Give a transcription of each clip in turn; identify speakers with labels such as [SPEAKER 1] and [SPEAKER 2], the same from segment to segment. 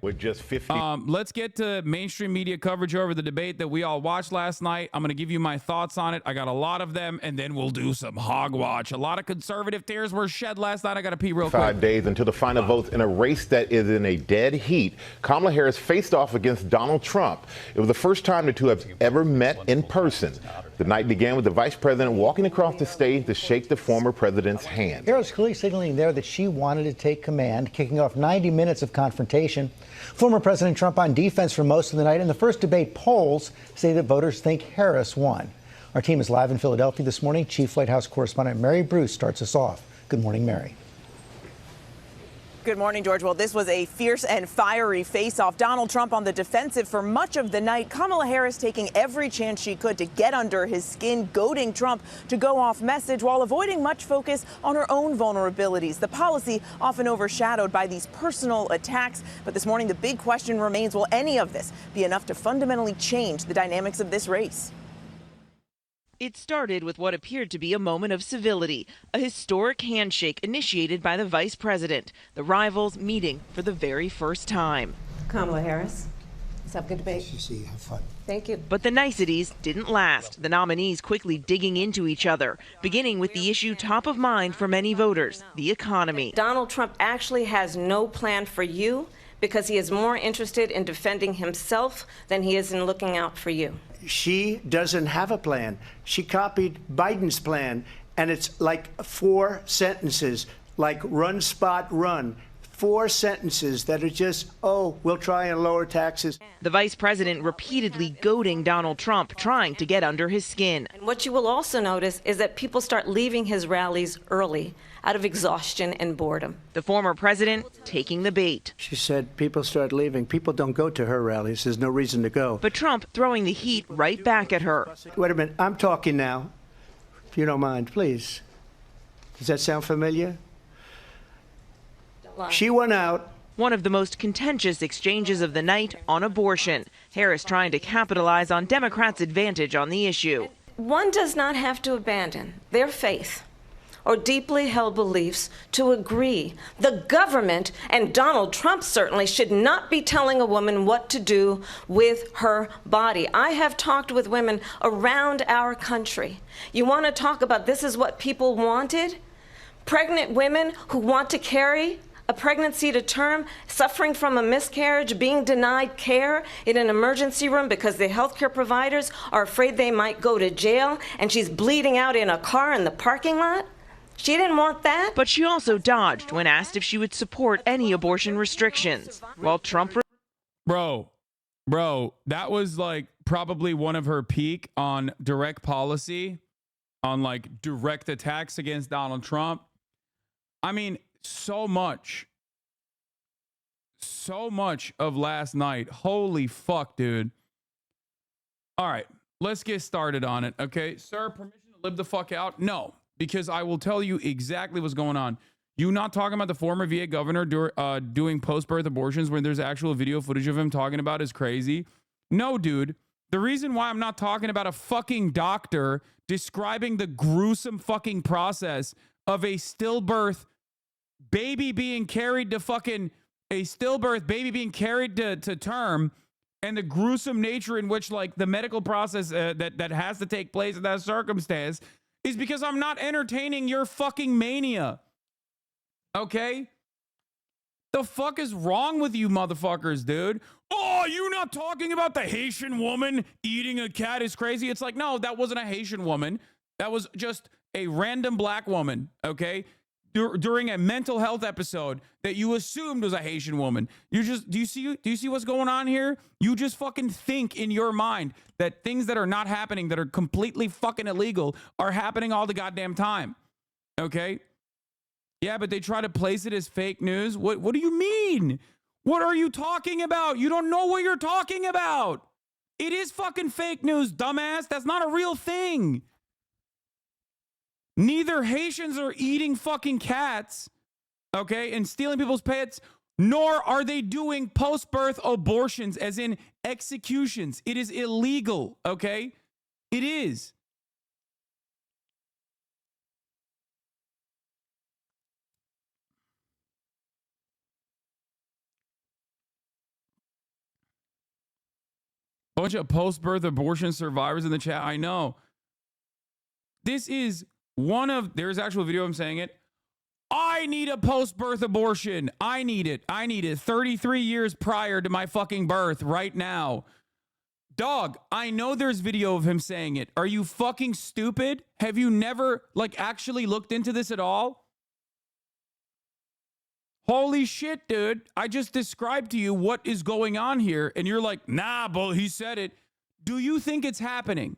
[SPEAKER 1] with just 50.
[SPEAKER 2] Let's get to mainstream media coverage over the debate that we all watched last night. I'm going to give you my thoughts on it. I got a lot of them, and then we'll do some hogwatch. A lot of conservative tears were shed last night. I got to pee real quick.
[SPEAKER 1] 5 days until the final votes in a race that is in a dead heat. Kamala Harris faced off against Donald Trump. It was the first time the two have ever met in person. The night began with the vice president walking across the stage to shake the former president's hand.
[SPEAKER 3] Harris clearly signaling there that she wanted to take command, kicking off 90 minutes of confrontation. Former President Trump on defense for most of the night. In the first debate, polls say that voters think Harris won. Our team is live in Philadelphia this morning. Chief White House correspondent Mary Bruce starts us off. Good morning, Mary.
[SPEAKER 4] Good morning, George. Well, this was a fierce and fiery face-off. Donald Trump on the defensive for much of the night. Kamala Harris taking every chance she could to get under his skin, goading Trump to go off message while avoiding much focus on her own vulnerabilities. The policy often overshadowed by these personal attacks. But this morning, the big question remains, will any of this be enough to fundamentally change the dynamics of this race?
[SPEAKER 5] It started with what appeared to be a moment of civility, a historic handshake initiated by the vice president, the rivals meeting for the very first time.
[SPEAKER 6] Kamala Harris, let's have a good debate.
[SPEAKER 3] Have fun.
[SPEAKER 6] Thank you.
[SPEAKER 5] But the niceties didn't last, the nominees quickly digging into each other, beginning with the issue top of mind for many voters, the economy.
[SPEAKER 6] Donald Trump actually has no plan for you because he is more interested in defending himself than he is in looking out for you.
[SPEAKER 7] She doesn't have a plan. She copied Biden's plan, and it's like 4 sentences, like run, spot, run. 4 sentences that are just, oh, we'll try and lower taxes.
[SPEAKER 5] The vice president repeatedly goading Donald Trump, trying to get under his skin.
[SPEAKER 6] And what you will also notice is that people start leaving his rallies early out of exhaustion and boredom.
[SPEAKER 5] The former president taking the bait.
[SPEAKER 7] She said people start leaving. People don't go to her rallies. There's no reason to go.
[SPEAKER 5] But Trump throwing the heat right back at her.
[SPEAKER 7] Wait a minute. I'm talking now, if you don't mind, please. Does that sound familiar? She went out.
[SPEAKER 5] One of the most contentious exchanges of the night on abortion. Harris trying to capitalize on Democrats' advantage on the issue.
[SPEAKER 6] One does not have to abandon their faith or deeply held beliefs to agree. The government, and Donald Trump certainly, should not be telling a woman what to do with her body. I have talked with women around our country. You want to talk about this is what people wanted? Pregnant women who want to carry a pregnancy to term, suffering from a miscarriage, being denied care in an emergency room because the healthcare providers are afraid they might go to jail, and she's bleeding out in a car in the parking lot. She didn't want that.
[SPEAKER 5] But she also dodged when asked if she would support any abortion restrictions. While Trump...
[SPEAKER 2] Bro, that was like probably one of her peak on direct policy, on like direct attacks against Donald Trump. I mean, so much of last night. Holy fuck, dude. All right, let's get started on it, okay? Sir, permission to live the fuck out? No, because I will tell you exactly what's going on. You not talking about the former VA governor doing post-birth abortions when there's actual video footage of him talking about is crazy? No, dude. The reason why I'm not talking about a fucking doctor describing the gruesome fucking process of a stillbirth baby being carried to fucking a stillbirth baby being carried to term, and the gruesome nature in which like the medical process that has to take place in that circumstance is because I'm not entertaining your fucking mania. Okay? The fuck is wrong with you motherfuckers, dude? Oh, you not talking about the Haitian woman eating a cat is crazy? It's like, no, that wasn't a Haitian woman. That was just a random black woman, okay? During a mental health episode that you assumed was a Haitian woman. Do you see what's going on here? You just fucking think in your mind that things that are not happening, that are completely fucking illegal, are happening all the goddamn time. Okay? Yeah, but they try to place it as fake news. What do you mean? What are you talking about? You don't know what you're talking about. It is fucking fake news, dumbass. That's not a real thing. Neither Haitians are eating fucking cats, okay, and stealing people's pets, nor are they doing post-birth abortions, as in executions. It is illegal, okay? It is. bunch of post-birth abortion survivors in the chat. I know. This is there's actual video of him saying it. I need a post-birth abortion. I need it. 33 years prior to my fucking birth right now. Dog, I know there's video of him saying it. Are you fucking stupid? Have you never, actually looked into this at all? Holy shit, dude. I just described to you what is going on here, and you're like, nah, bull, he said it. Do you think it's happening?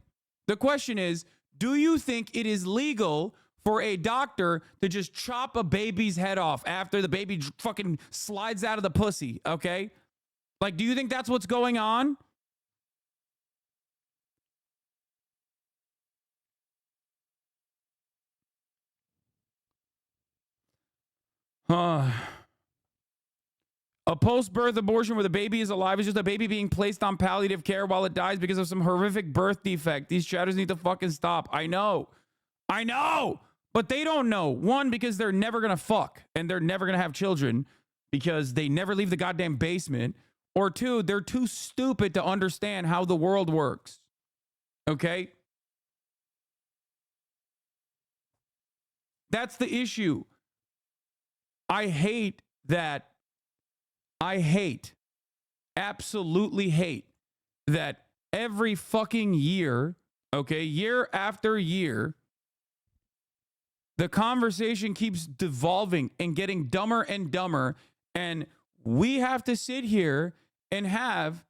[SPEAKER 2] The question is, do you think it is legal for a doctor to just chop a baby's head off after the baby fucking slides out of the pussy, okay? Do you think that's what's going on? A post-birth abortion where the baby is alive is just a baby being placed on palliative care while it dies because of some horrific birth defect. These chatters need to fucking stop. I know. But they don't know. One, because they're never going to fuck and they're never going to have children because they never leave the goddamn basement. Or two, they're too stupid to understand how the world works. Okay? That's the issue. I absolutely hate that every fucking year, okay, year after year, the conversation keeps devolving and getting dumber and dumber, and we have to sit here and have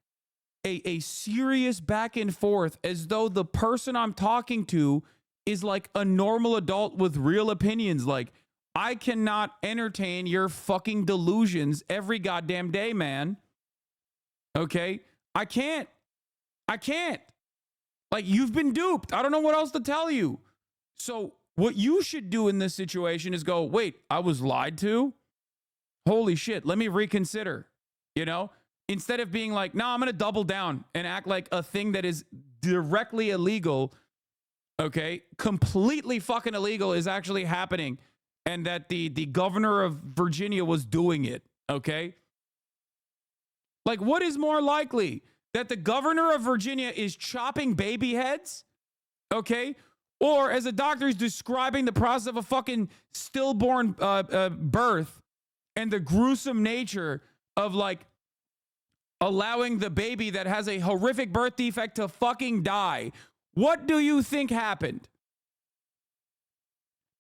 [SPEAKER 2] a serious back and forth as though the person I'm talking to is like a normal adult with real opinions. I cannot entertain your fucking delusions every goddamn day, man. Okay? I can't. You've been duped. I don't know what else to tell you. So what you should do in this situation is go, wait, I was lied to? Holy shit, let me reconsider. Instead of being like, no, I'm going to double down and act like a thing that is directly illegal, okay, completely fucking illegal is actually happening. And that the governor of Virginia was doing it, okay? What is more likely? That the governor of Virginia is chopping baby heads, okay? Or as a doctor is describing the process of a fucking stillborn birth and the gruesome nature of allowing the baby that has a horrific birth defect to fucking die. What do you think happened?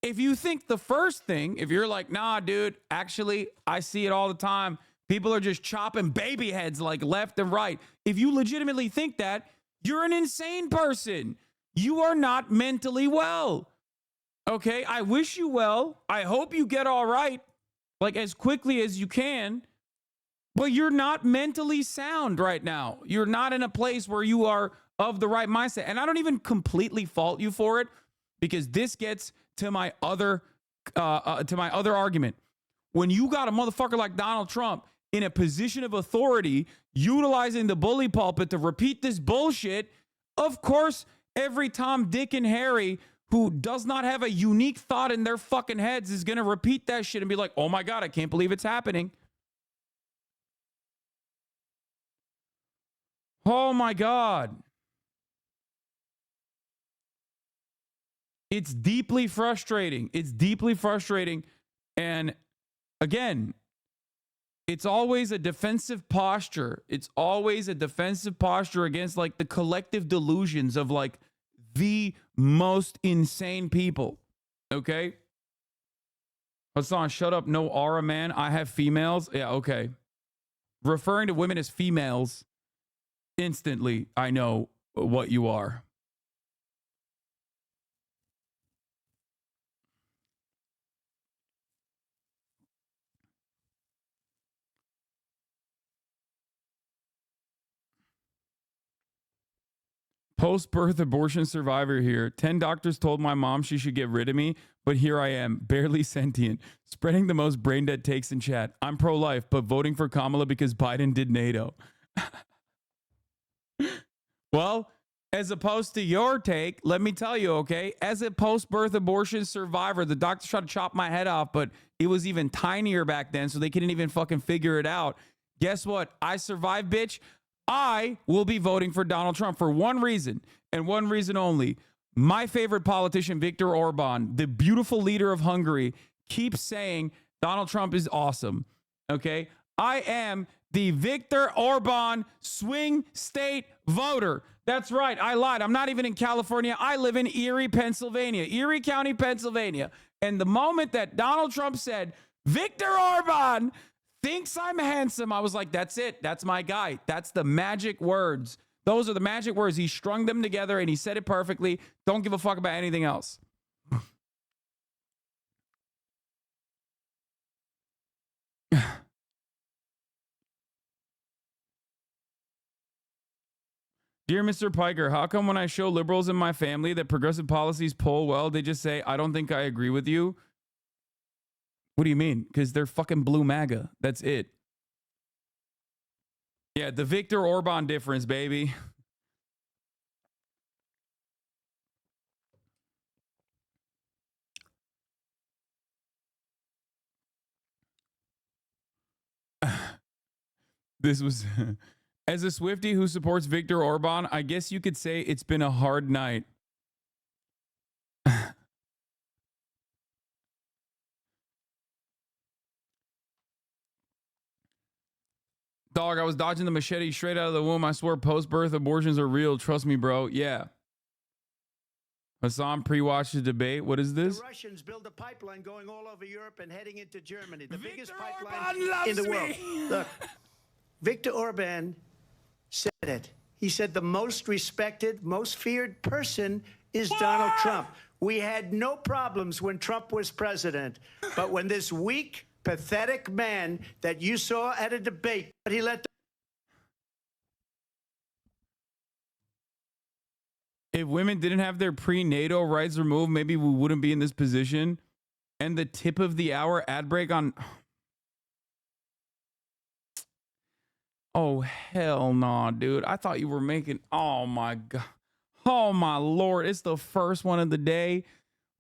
[SPEAKER 2] If you think the first thing, if you're like, nah, dude, actually, I see it all the time. People are just chopping baby heads left and right. If you legitimately think that, you're an insane person. You are not mentally well. Okay? I wish you well. I hope you get all right, as quickly as you can. But you're not mentally sound right now. You're not in a place where you are of the right mindset. And I don't even completely fault you for it, because this gets to my other argument. When you got a motherfucker like Donald Trump in a position of authority, utilizing the bully pulpit to repeat this bullshit, of course, every Tom, Dick, and Harry who does not have a unique thought in their fucking heads is going to repeat that shit and be like, oh my God, I can't believe it's happening. Oh my God. It's deeply frustrating. And again, it's always a defensive posture. It's always a defensive posture against the collective delusions of the most insane people. Okay? Hasan, shut up. No aura, man. I have females. Yeah, okay. Referring to women as females, instantly, I know what you are. Post-birth abortion survivor here. 10 doctors told my mom she should get rid of me, but here I am, barely sentient, spreading the most brain-dead takes in chat. I'm pro-life, but voting for Kamala because Biden did NATO. Well, as opposed to your take, let me tell you, okay, as a post-birth abortion survivor, the doctors tried to chop my head off, but it was even tinier back then, so they couldn't even fucking figure it out. Guess what? I survived, bitch. I will be voting for Donald Trump for one reason and one reason only. My favorite politician, Viktor Orban, the beautiful leader of Hungary, keeps saying Donald Trump is awesome. Okay? I am the Viktor Orban swing state voter. That's right. I lied. I'm not even in California. I live in Erie, Pennsylvania, Erie County, Pennsylvania. And the moment that Donald Trump said, Viktor Orban thinks I'm handsome, I was like, that's it. That's my guy. That's the magic words. Those are the magic words. He strung them together and he said it perfectly. Don't give a fuck about anything else. Dear Mr. Piker, how come when I show liberals in my family that progressive policies poll well, they just say, I don't think I agree with you? What do you mean? Because they're fucking blue MAGA. That's it. Yeah, the Viktor Orban difference, baby. This was... As a Swiftie who supports Viktor Orban, I guess you could say it's been a hard night. Dog, I was dodging the machete straight out of the womb. I swear post-birth abortions are real. Trust me, bro. Yeah. Hasan pre-watched the debate. What is this?
[SPEAKER 7] The Russians build a pipeline going all over Europe and heading into Germany. The biggest
[SPEAKER 2] Viktor
[SPEAKER 7] pipeline
[SPEAKER 2] Orban loves
[SPEAKER 7] in the world.
[SPEAKER 2] me.
[SPEAKER 7] Look, Viktor Orban said it. He said the most respected, most feared person is Donald Trump. We had no problems when Trump was president, but when this weak, pathetic man that you saw at a debate, but he let
[SPEAKER 2] If women didn't have their prenatal rights removed, maybe we wouldn't be in this position. And the tip of the hour ad break on... Oh, hell no, dude. I thought you were making... Oh, my God. Oh, my Lord. It's the first one of the day.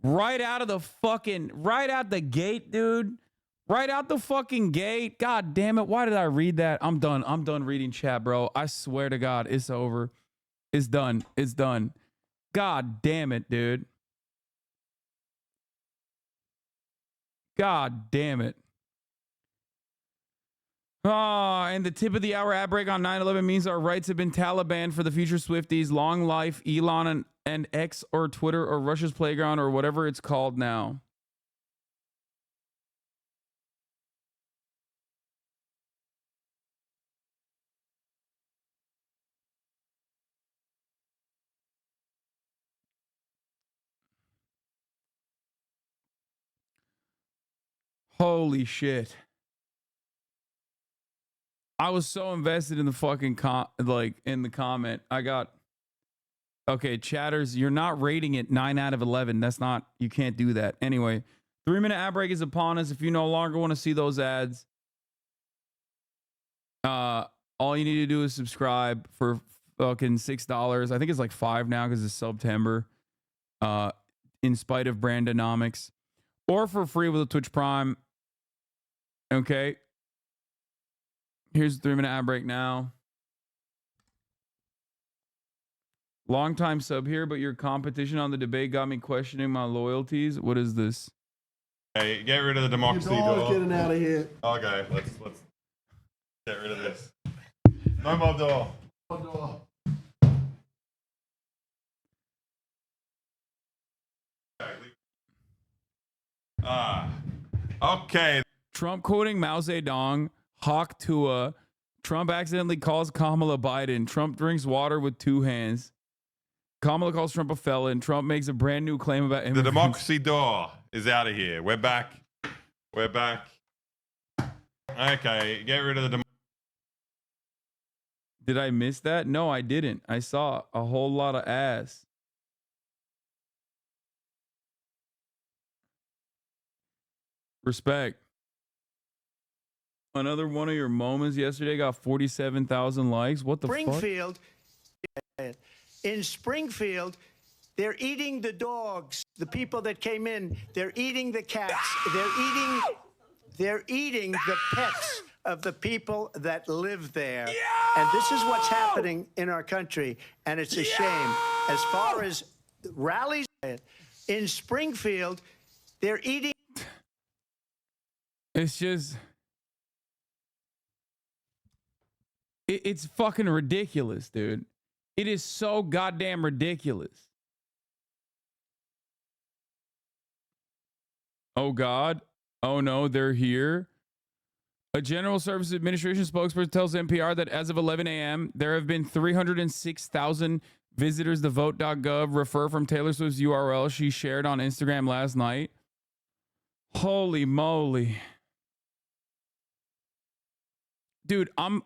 [SPEAKER 2] Right out of the fucking... Right out the gate, dude. Right out the fucking gate. God damn it. Why did I read that? I'm done. I'm done reading chat, bro. I swear to God, it's over. It's done. It's done. God damn it, dude. God damn it. And the tip of the hour ad break on 9/11 means our rights have been Taliban for the future Swifties. Long life, Elon and X or Twitter or Russia's Playground or whatever it's called now. Holy shit. I was so invested in the fucking in the comment. I got okay, chatters, you're not rating it 9 out of 11. That's not, you can't do that. Anyway, 3-minute ad break is upon us. If you no longer want to see those ads, all you need to do is subscribe for fucking $6. I think it's like $5 now because it's September. In spite of Brandonomics, or for free with a Twitch Prime. Okay. Here's the 3-minute ad break now. Long time sub here, but your competition on the debate got me questioning my loyalties. What is this?
[SPEAKER 8] Hey, get rid of the democracy door.
[SPEAKER 9] Getting out of here.
[SPEAKER 8] Okay, let's get rid of this. No more door. Okay.
[SPEAKER 2] Trump quoting Mao Zedong, Hawk Tua. Trump accidentally calls Kamala Biden. Trump drinks water with 2 hands. Kamala calls Trump a felon. Trump makes a brand new claim about immigrants.
[SPEAKER 8] The democracy door is out of here. We're back. We're back. Okay, get rid of the
[SPEAKER 2] Did I miss that? No, I didn't. I saw a whole lot of ass. Respect. Another one of your moments yesterday got 47,000 likes. What the fuck?
[SPEAKER 7] Springfield, in Springfield, they're eating the dogs. The people that came in, they're eating the cats. They're eating the pets of the people that live there. And this is what's happening in our country, and it's a shame. As far as rallies in Springfield, they're eating.
[SPEAKER 2] It's just, it's fucking ridiculous, dude. It is so goddamn ridiculous. Oh, God. Oh, no, they're here. A General Services Administration spokesperson tells NPR that as of 11 a.m., there have been 306,000 visitors to vote.gov refer from Taylor Swift's URL she shared on Instagram last night. Holy moly. Dude, I'm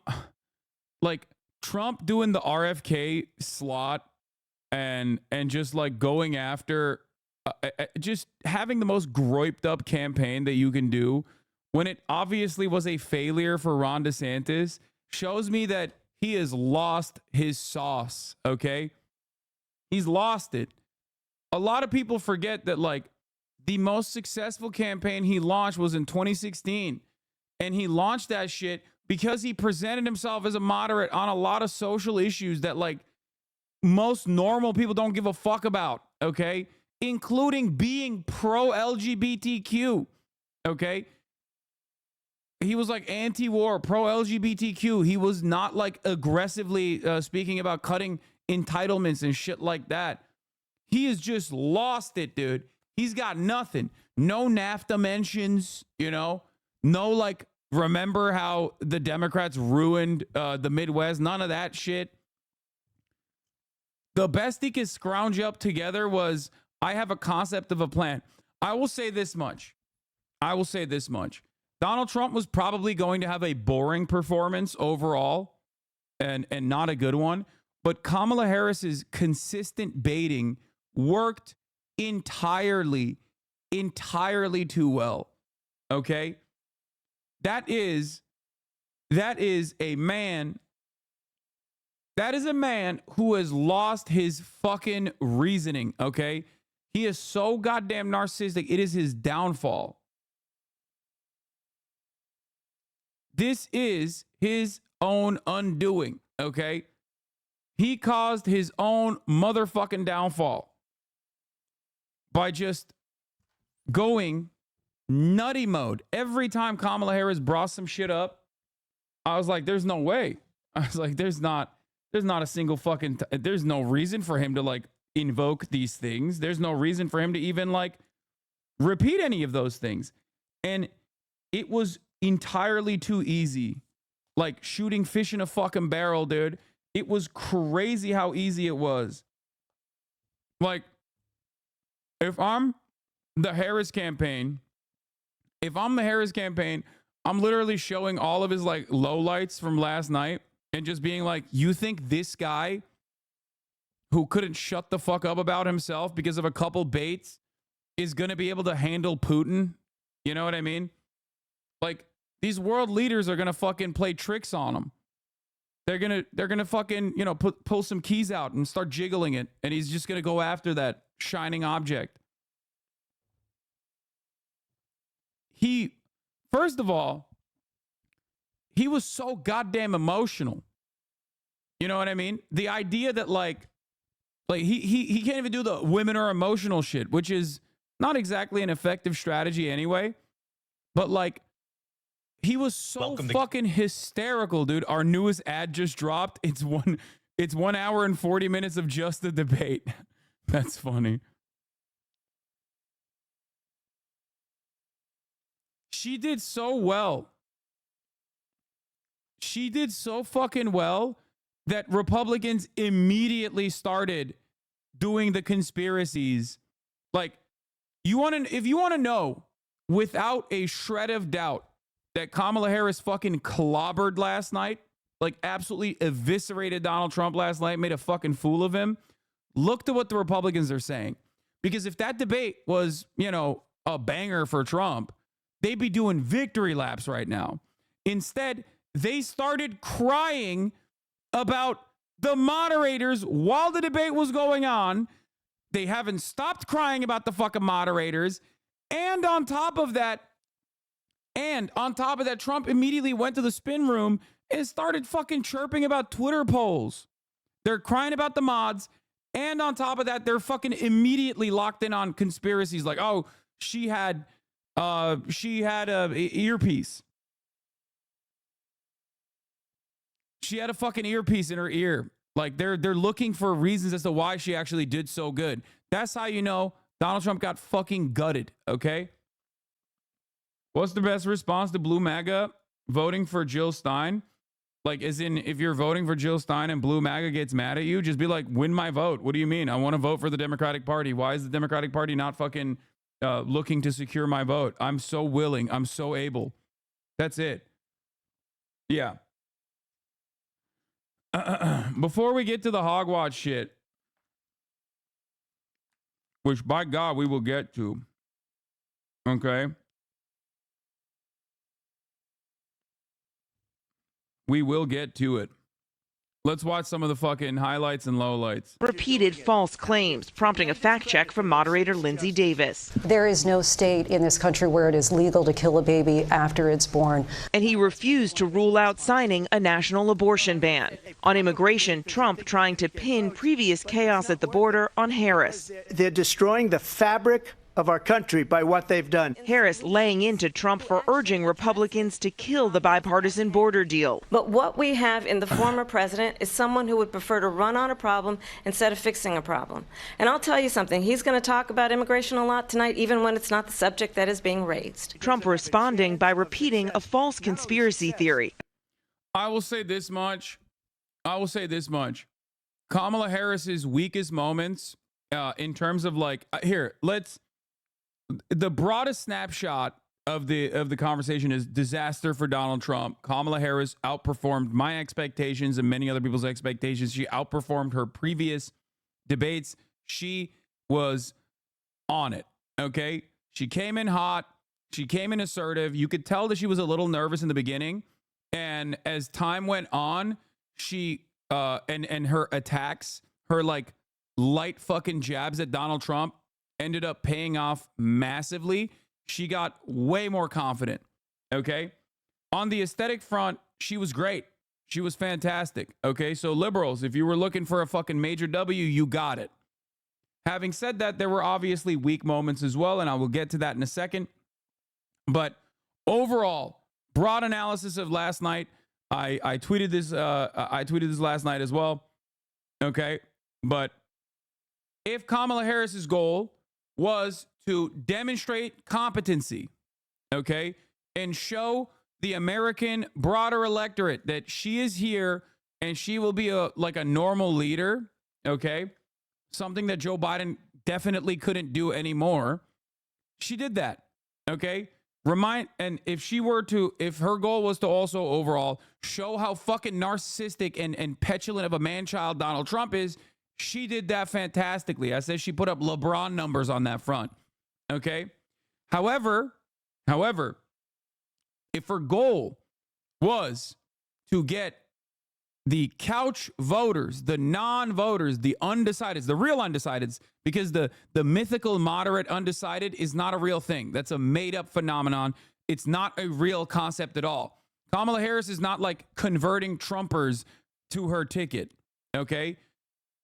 [SPEAKER 2] like Trump doing the RFK slot and just like going after just having the most groiped up campaign that you can do when it obviously was a failure for Ron DeSantis shows me that he has lost his sauce, okay? He's lost it. A lot of people forget that like the most successful campaign he launched was in 2016. And he launched that shit because he presented himself as a moderate on a lot of social issues that like most normal people don't give a fuck about, okay? Including being pro-LGBTQ, okay? He was like anti-war, pro-LGBTQ. He was not like aggressively speaking about cutting entitlements and shit like that. He has just lost it, dude. He's got nothing. No NAFTA mentions, you know? No, like, remember how the Democrats ruined the Midwest? None of that shit. The best he could scrounge up together was, I have a concept of a plan. I will say this much. Donald Trump was probably going to have a boring performance overall and not a good one. But Kamala Harris's consistent baiting worked entirely too well. Okay? That is a man who has lost his fucking reasoning, okay? He is so goddamn narcissistic. It is his downfall. This is his own undoing, okay? He caused his own motherfucking downfall by just going nutty mode. Every time Kamala Harris brought some shit up, I was like, there's no way. I was like, there's not a single fucking, there's no reason for him to like invoke these things. There's no reason for him to even like repeat any of those things. And it was entirely too easy. Like shooting fish in a fucking barrel, dude. It was crazy how easy it was. Like, if I'm the Harris campaign, I'm literally showing all of his like lowlights from last night and just being like, you think this guy who couldn't shut the fuck up about himself because of a couple baits is going to be able to handle Putin? You know what I mean? Like, these world leaders are going to fucking play tricks on him. They're going to fucking, you know, pull some keys out and start jiggling it. And he's just going to go after that shining object. First of all, he was so goddamn emotional. You know what I mean? The idea that like he can't even do the women are emotional shit, which is not exactly an effective strategy anyway. But like, he was so fucking hysterical, dude. Our newest ad just dropped. It's 1 hour and 40 minutes of just the debate. That's funny. She did so well. She did so fucking well that Republicans immediately started doing the conspiracies. Like, if you want to know without a shred of doubt that Kamala Harris fucking clobbered last night, like absolutely eviscerated Donald Trump last night, made a fucking fool of him, look to what the Republicans are saying. Because if that debate was, you know, a banger for Trump, they'd be doing victory laps right now. Instead, they started crying about the moderators while the debate was going on. They haven't stopped crying about the fucking moderators. And on top of that, And on top of that, Trump immediately went to the spin room and started fucking chirping about Twitter polls. They're crying about the mods. And on top of that, they're fucking immediately locked in on conspiracies like, oh, she had a earpiece. She had a fucking earpiece in her ear. Like they're looking for reasons as to why she actually did so good. That's how you know Donald Trump got fucking gutted, okay? What's the best response to Blue MAGA? Voting for Jill Stein? Like, as in, if you're voting for Jill Stein and Blue MAGA gets mad at you, just be like, win my vote. What do you mean? I want to vote for the Democratic Party. Why is the Democratic Party not fucking looking to secure my vote? I'm so willing. I'm so able. That's it. Yeah. Before we get to the hogwatch shit, which by God we will get to, okay? We will get to it. Let's watch some of the fucking highlights and lowlights.
[SPEAKER 5] Repeated false claims, prompting a fact check from moderator Lindsay Davis.
[SPEAKER 9] There is no state in this country where it is legal to kill a baby after it's born.
[SPEAKER 5] And he refused to rule out signing a national abortion ban. On immigration, Trump trying to pin previous chaos at the border on Harris.
[SPEAKER 7] They're destroying the fabric of our country by what they've done.
[SPEAKER 5] Harris laying into Trump for urging Republicans to kill the bipartisan border deal.
[SPEAKER 6] But what we have in the former president is someone who would prefer to run on a problem instead of fixing a problem. And I'll tell you something, he's going to talk about immigration a lot tonight, even when it's not the subject that is being raised.
[SPEAKER 5] Trump responding by repeating a false conspiracy theory.
[SPEAKER 2] I will say this much. Kamala Harris's weakest moments in terms of like, the broadest snapshot of the conversation is disaster for Donald Trump. Kamala Harris outperformed my expectations and many other people's expectations. She outperformed her previous debates. She was on it, okay? She came in hot. She came in assertive. You could tell that she was a little nervous in the beginning. And as time went on, she and her attacks, her like light fucking jabs at Donald Trump ended up paying off massively. She got way more confident, okay? On the aesthetic front, she was great. She was fantastic, okay? So liberals, if you were looking for a fucking major W, you got it. Having said that, there were obviously weak moments as well, and I will get to that in a second. But overall, broad analysis of last night. I tweeted this. I tweeted this last night as well, okay? But if Kamala Harris's goal was to demonstrate competency, okay, and show the American broader electorate that she is here and she will be a normal leader, okay, something that Joe Biden definitely couldn't do anymore. She did that, okay? And if her goal was to also overall show how fucking narcissistic and petulant of a man-child Donald Trump is, she did that fantastically. I said she put up LeBron numbers on that front. Okay. However, if her goal was to get the couch voters, the non-voters, the undecideds, the real undecideds, because the mythical moderate undecided is not a real thing. That's a made-up phenomenon. It's not a real concept at all. Kamala Harris is not like converting Trumpers to her ticket. Okay.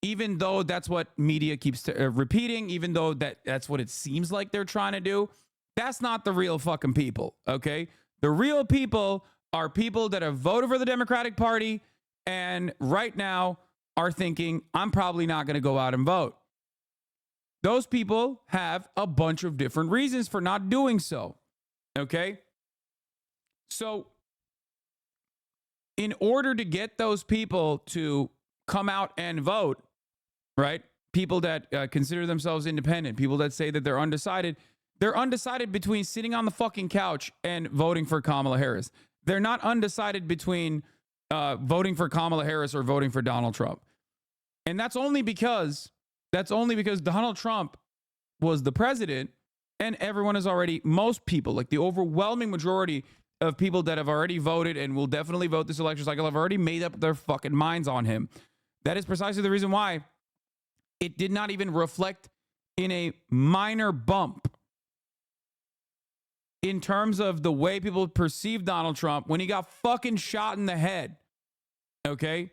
[SPEAKER 2] Even though that's what media keeps repeating, even though that's what it seems like they're trying to do, that's not the real fucking people, okay? The real people are people that have voted for the Democratic Party and right now are thinking, I'm probably not going to go out and vote. Those people have a bunch of different reasons for not doing so, okay? So in order to get those people to come out and vote, right? People that consider themselves independent, people that say that they're undecided between sitting on the fucking couch and voting for Kamala Harris. They're not undecided between voting for Kamala Harris or voting for Donald Trump. And that's only because Donald Trump was the president and most people, like the overwhelming majority of people that have already voted and will definitely vote this election cycle have already made up their fucking minds on him. That is precisely the reason why it did not even reflect in a minor bump in terms of the way people perceive Donald Trump when he got fucking shot in the head. Okay?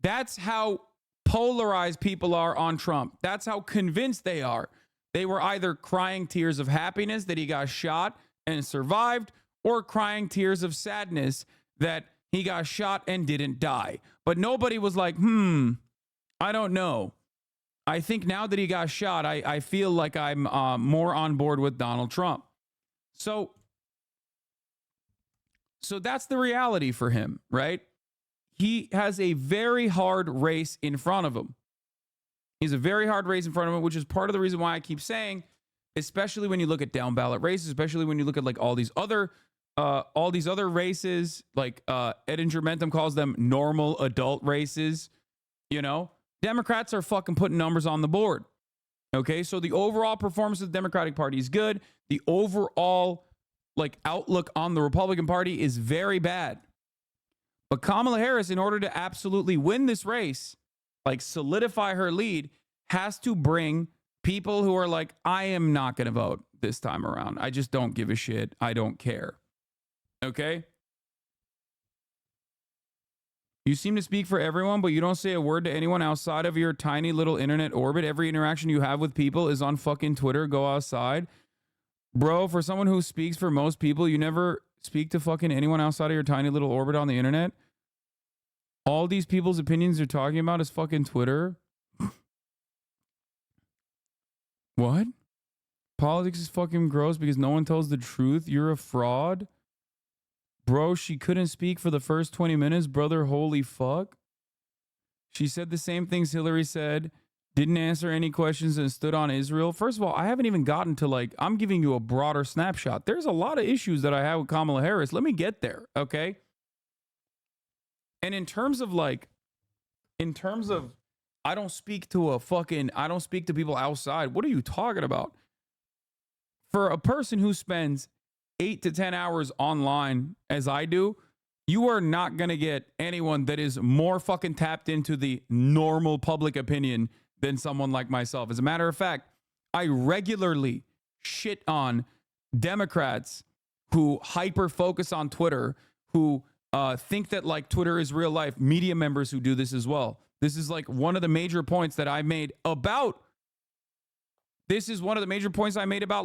[SPEAKER 2] That's how polarized people are on Trump. That's how convinced they are. They were either crying tears of happiness that he got shot and survived, or crying tears of sadness that he got shot and didn't die. But nobody was like, I don't know. I think now that he got shot, I feel like I'm more on board with Donald Trump. So that's the reality for him, right? He has a very hard race in front of him. He's a very hard race in front of him, which is part of the reason why I keep saying, especially when you look at down ballot races, especially when you look at like all these other races, like Edinger Mentum calls them normal adult races. You know, Democrats are fucking putting numbers on the board. Okay, so the overall performance of the Democratic Party is good. The overall like outlook on the Republican Party is very bad. But Kamala Harris, in order to absolutely win this race, like solidify her lead, has to bring people who are like, I am not going to vote this time around. I just don't give a shit. I don't care. Okay? You seem to speak for everyone, but you don't say a word to anyone outside of your tiny little internet orbit. Every interaction you have with people is on fucking Twitter. Go outside. Bro, for someone who speaks for most people, you never speak to fucking anyone outside of your tiny little orbit on the internet. All these people's opinions you're talking about is fucking Twitter. What? Politics is fucking gross because no one tells the truth. You're a fraud. Bro, she couldn't speak for the first 20 minutes. Brother, holy fuck. She said the same things Hillary said. Didn't answer any questions and stood on Israel. First of all, I haven't even gotten to like, I'm giving you a broader snapshot. There's a lot of issues that I have with Kamala Harris. Let me get there, okay? And in terms of I don't speak to people outside. What are you talking about? For a person who spends 8 to 10 hours online as I do, you are not going to get anyone that is more fucking tapped into the normal public opinion than someone like myself. As a matter of fact, I regularly shit on Democrats who hyper focus on Twitter, who think that like Twitter is real life, media members who do this as well. This is like one of the major points that I made about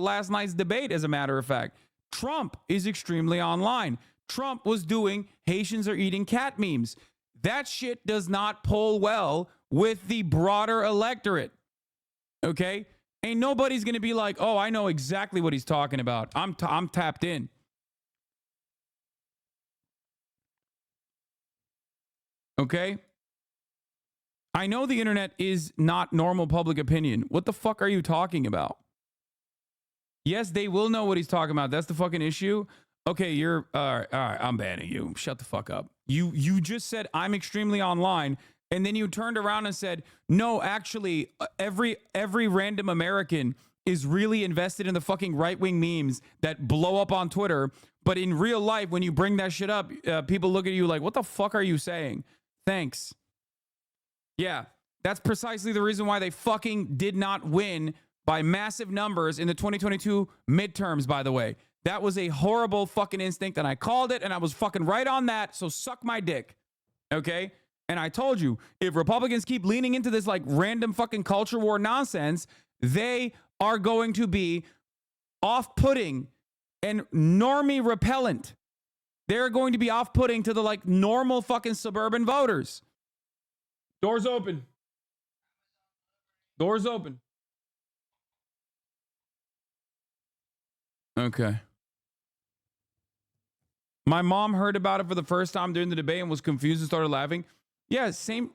[SPEAKER 2] last night's debate, as a matter of fact. Trump is extremely online. Trump was doing Haitians are eating cat memes. That shit does not poll well with the broader electorate. Okay? Ain't nobody's going to be like, oh, I know exactly what he's talking about. I'm tapped in. Okay? I know the internet is not normal public opinion. What the fuck are you talking about? Yes, they will know what he's talking about. That's the fucking issue. Okay, you're all right, I'm banning you. Shut the fuck up. You just said I'm extremely online, and then you turned around and said, no, actually, every random American is really invested in the fucking right-wing memes that blow up on Twitter. But in real life, when you bring that shit up, people look at you like, what the fuck are you saying? Thanks. Yeah, that's precisely the reason why they fucking did not win by massive numbers in the 2022 midterms, by the way. That was a horrible fucking instinct, and I called it, and I was fucking right on that, so suck my dick. Okay? And I told you, if Republicans keep leaning into this like random fucking culture war nonsense, they are going to be off-putting and normie repellent. They're going to be off-putting to the like normal fucking suburban voters. Doors open. Doors open. Okay. My mom heard about it for the first time during the debate and was confused and started laughing. Yeah, same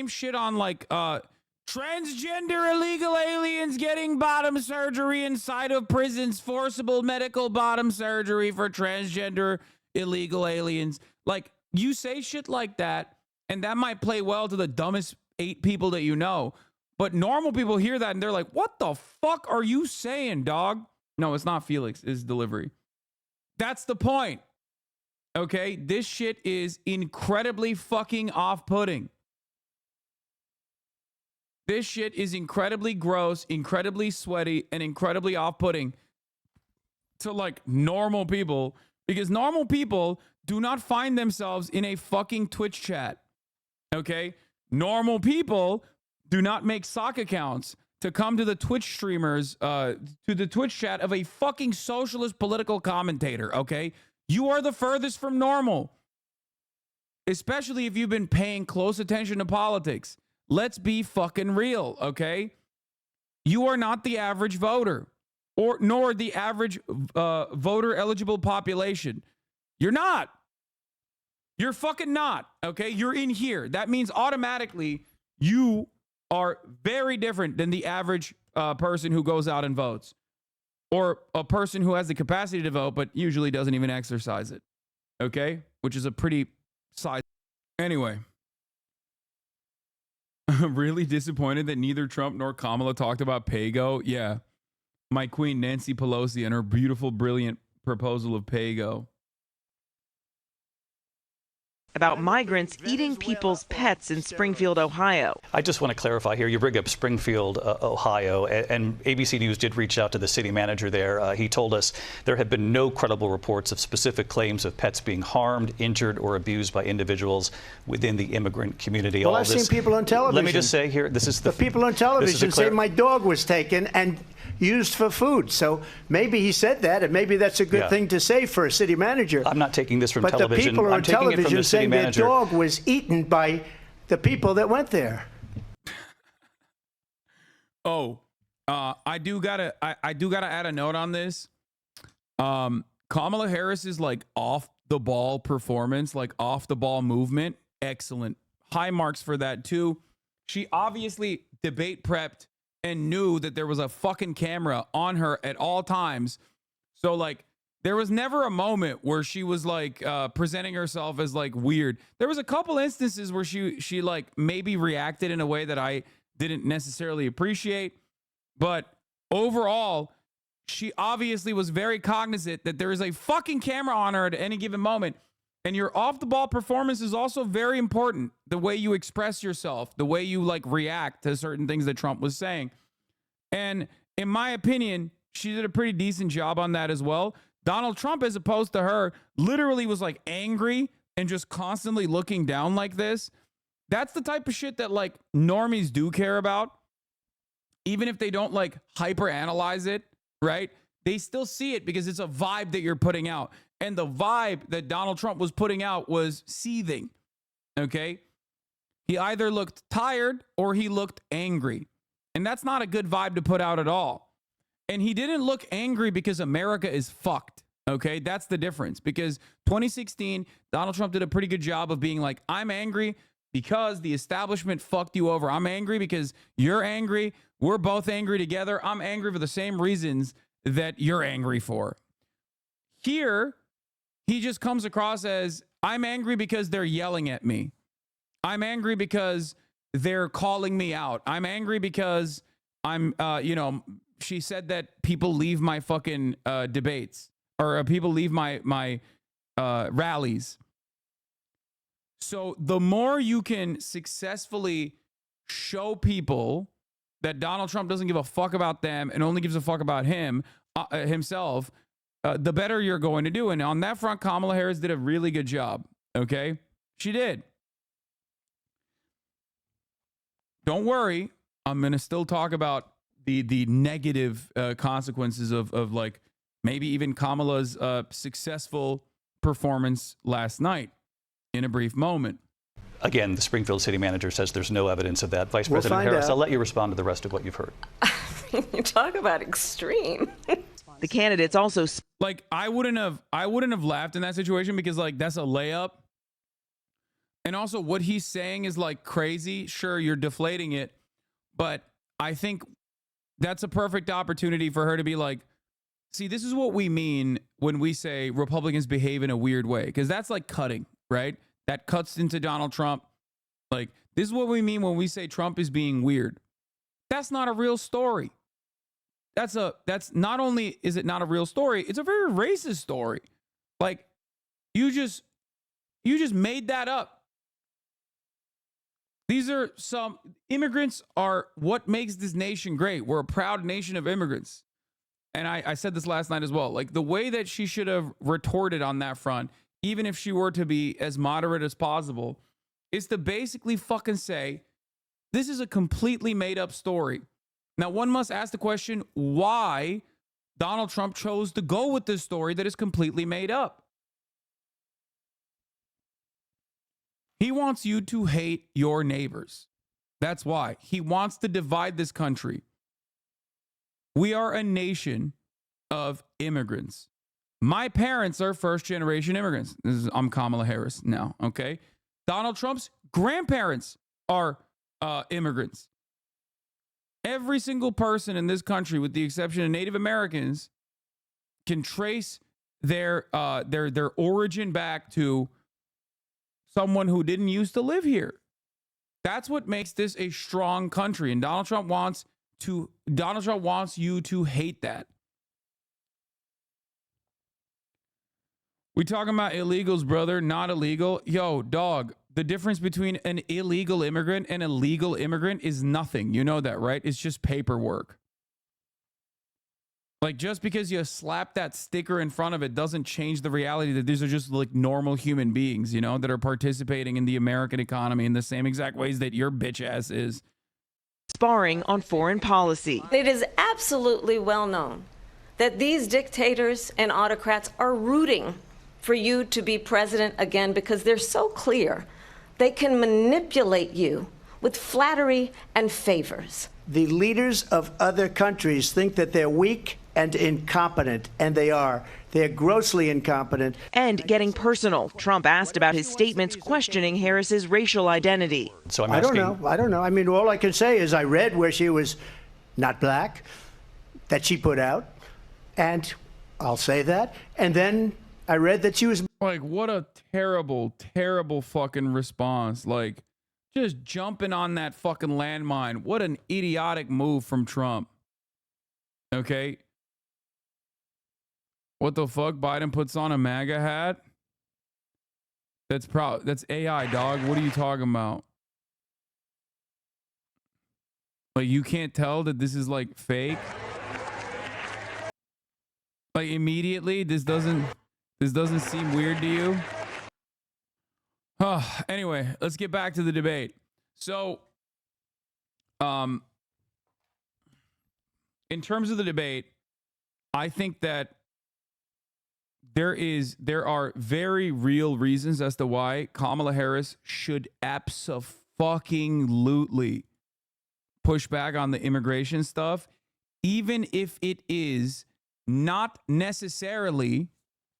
[SPEAKER 2] shit on like transgender illegal aliens getting bottom surgery inside of prisons, forcible medical bottom surgery for transgender illegal aliens. Like, you say shit like that, and that might play well to the dumbest 8 people that you know. But normal people hear that and they're like, what the fuck are you saying, dog? No, it's not Felix, it's delivery. That's the point. Okay? This shit is incredibly fucking off-putting. This shit is incredibly gross, incredibly sweaty, and incredibly off-putting to like normal people, because normal people do not find themselves in a fucking Twitch chat. Okay? Normal people do not make sock accounts to come to the Twitch streamers, to the Twitch chat of a fucking socialist political commentator. Okay? You are the furthest from normal, especially if you've been paying close attention to politics. Let's be fucking real, okay? You are not the average voter, or nor the average voter eligible population. You're not. You're fucking not, okay? You're in here. That means automatically you are very different than the average person who goes out and votes, or a person who has the capacity to vote but usually doesn't even exercise it, okay? Which is a pretty size. Anyway, I'm really disappointed that neither Trump nor Kamala talked about PAYGO. Yeah, my queen Nancy Pelosi and her beautiful, brilliant proposal of PAYGO.
[SPEAKER 5] About migrants eating people's pets in Springfield, Ohio.
[SPEAKER 10] I just want to clarify here. You bring up Springfield, Ohio, and ABC News did reach out to the city manager there. He told us there have been no credible reports of specific claims of pets being harmed, injured, or abused by individuals within the immigrant community.
[SPEAKER 7] Well, I've seen people on television.
[SPEAKER 10] Let me just say here, this is
[SPEAKER 7] the people on television say my dog was taken and used for food. So maybe he said that, and maybe that's a good thing to say for a city manager.
[SPEAKER 10] I'm not taking this from
[SPEAKER 7] television. But the people on television saying their dog was eaten by the people that went there.
[SPEAKER 2] Oh, I do gotta add a note on this. Kamala Harris's like off the ball performance, like off the ball movement, excellent. High marks for that too. She obviously debate prepped and knew that there was a fucking camera on her at all times. So like there was never a moment where she was like presenting herself as like weird. There was a couple instances where she like maybe reacted in a way that I didn't necessarily appreciate, but overall she obviously was very cognizant that there is a fucking camera on her at any given moment. And your off the ball performance is also very important. The way you express yourself, the way you like react to certain things that Trump was saying. And in my opinion, she did a pretty decent job on that as well. Donald Trump, as opposed to her, literally was like angry and just constantly looking down like this. That's the type of shit that like normies do care about. Even if they don't like hyper analyze it, right? They still see it because it's a vibe that you're putting out. And the vibe that Donald Trump was putting out was seething, okay? He either looked tired or he looked angry. And that's not a good vibe to put out at all. And he didn't look angry because America is fucked, okay? That's the difference. Because 2016, Donald Trump did a pretty good job of being like, I'm angry because the establishment fucked you over. I'm angry because you're angry. We're both angry together. I'm angry for the same reasons that you're angry for. Here, he just comes across as, I'm angry because they're yelling at me. I'm angry because they're calling me out. I'm angry because I'm, she said that people leave my fucking debates, or people leave my rallies. So the more you can successfully show people that Donald Trump doesn't give a fuck about them and only gives a fuck about himself, the better you're going to do. And on that front, Kamala Harris did a really good job. Okay? She did. Don't worry. I'm going to still talk about the negative consequences of like maybe even Kamala's successful performance last night in a brief moment.
[SPEAKER 10] Again, the Springfield city manager says there's no evidence of that. Vice President Harris, I'll let you respond to the rest of what you've heard.
[SPEAKER 6] You talk about extreme.
[SPEAKER 5] The candidates also
[SPEAKER 2] like I wouldn't have laughed in that situation because like that's a layup. And also what he's saying is like crazy. Sure, you're deflating it, but I think that's a perfect opportunity for her to be like, see, this is what we mean when we say Republicans behave in a weird way, because that's like cutting, right? That cuts into Donald Trump. Like, this is what we mean when we say Trump is being weird. That's not a real story. That's not only is it not a real story, it's a very racist story. Like, you just made that up. These are some immigrants are what makes this nation great. We're a proud nation of immigrants. and I said this last night as well, like the way that she should have retorted on that front, even if she were to be as moderate as possible, is to basically fucking say, this is a completely made up story. Now, one must ask the question, why Donald Trump chose to go with this story that is completely made up. He wants you to hate your neighbors. That's why. He wants to divide this country. We are a nation of immigrants. My parents are first-generation immigrants. I'm Kamala Harris now, okay? Donald Trump's grandparents are immigrants. Every single person in this country, with the exception of Native Americans, can trace their origin back to someone who didn't used to live here. That's what makes this a strong country, and Donald Trump wants you to hate that. We talking about illegals, brother, not illegal. Yo, dog, the difference between an illegal immigrant and a legal immigrant is nothing. You know that, right? It's just paperwork. Like, just because you slap that sticker in front of it doesn't change the reality that these are just like normal human beings, you know, that are participating in the American economy in the same exact ways that your bitch ass is.
[SPEAKER 5] Sparring on foreign policy.
[SPEAKER 6] It is absolutely well known that these dictators and autocrats are rooting for you to be president again because they're so clear they can manipulate you with flattery and favors.
[SPEAKER 7] The leaders of other countries think that they're weak and incompetent, and they are. They're grossly incompetent.
[SPEAKER 5] And getting personal, Trump asked about his statements questioning Harris's racial identity.
[SPEAKER 10] So I'm
[SPEAKER 7] I
[SPEAKER 10] asking,
[SPEAKER 7] don't know. I mean, all I can say is I read where she was not black, that she put out, and I'll say that. And then I read that she was...
[SPEAKER 2] Like, what a terrible, terrible fucking response. Like, just jumping on that fucking landmine. What an idiotic move from Trump. Okay? What the fuck? Biden puts on a MAGA hat? That's AI, dog. What are you talking about? Like, you can't tell that this is like fake? Like, immediately, this doesn't seem weird to you? Anyway, let's get back to the debate. So, in terms of the debate, I think that there are very real reasons as to why Kamala Harris should abso-fucking-lutely push back on the immigration stuff, even if it is not necessarily,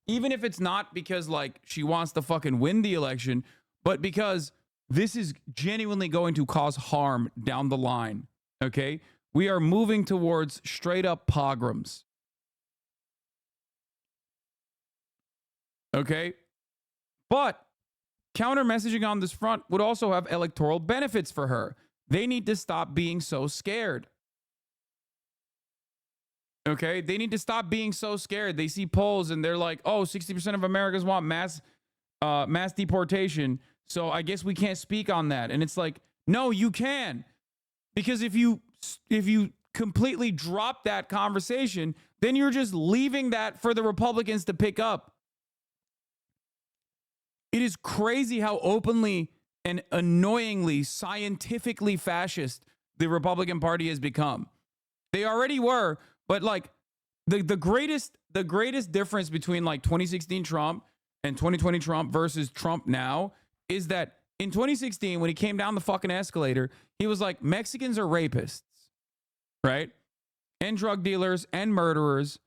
[SPEAKER 2] even if it's not because like she wants to fucking win the election, but because this is genuinely going to cause harm down the line. Okay? We are moving towards straight up pogroms. Okay? But counter messaging on this front would also have electoral benefits for her. They need to stop being so scared. Okay? They need to stop being so scared. They see polls and they're like, oh, 60% of Americans want mass deportation. So I guess we can't speak on that. And it's like, no, you can. Because if you completely drop that conversation, then you're just leaving that for the Republicans to pick up. It is crazy how openly and annoyingly scientifically fascist the Republican Party has become. They already were, but like the greatest difference between like 2016 Trump and 2020 Trump versus Trump now is that in 2016, when he came down the fucking escalator, he was like, Mexicans are rapists, right? And drug dealers and murderers.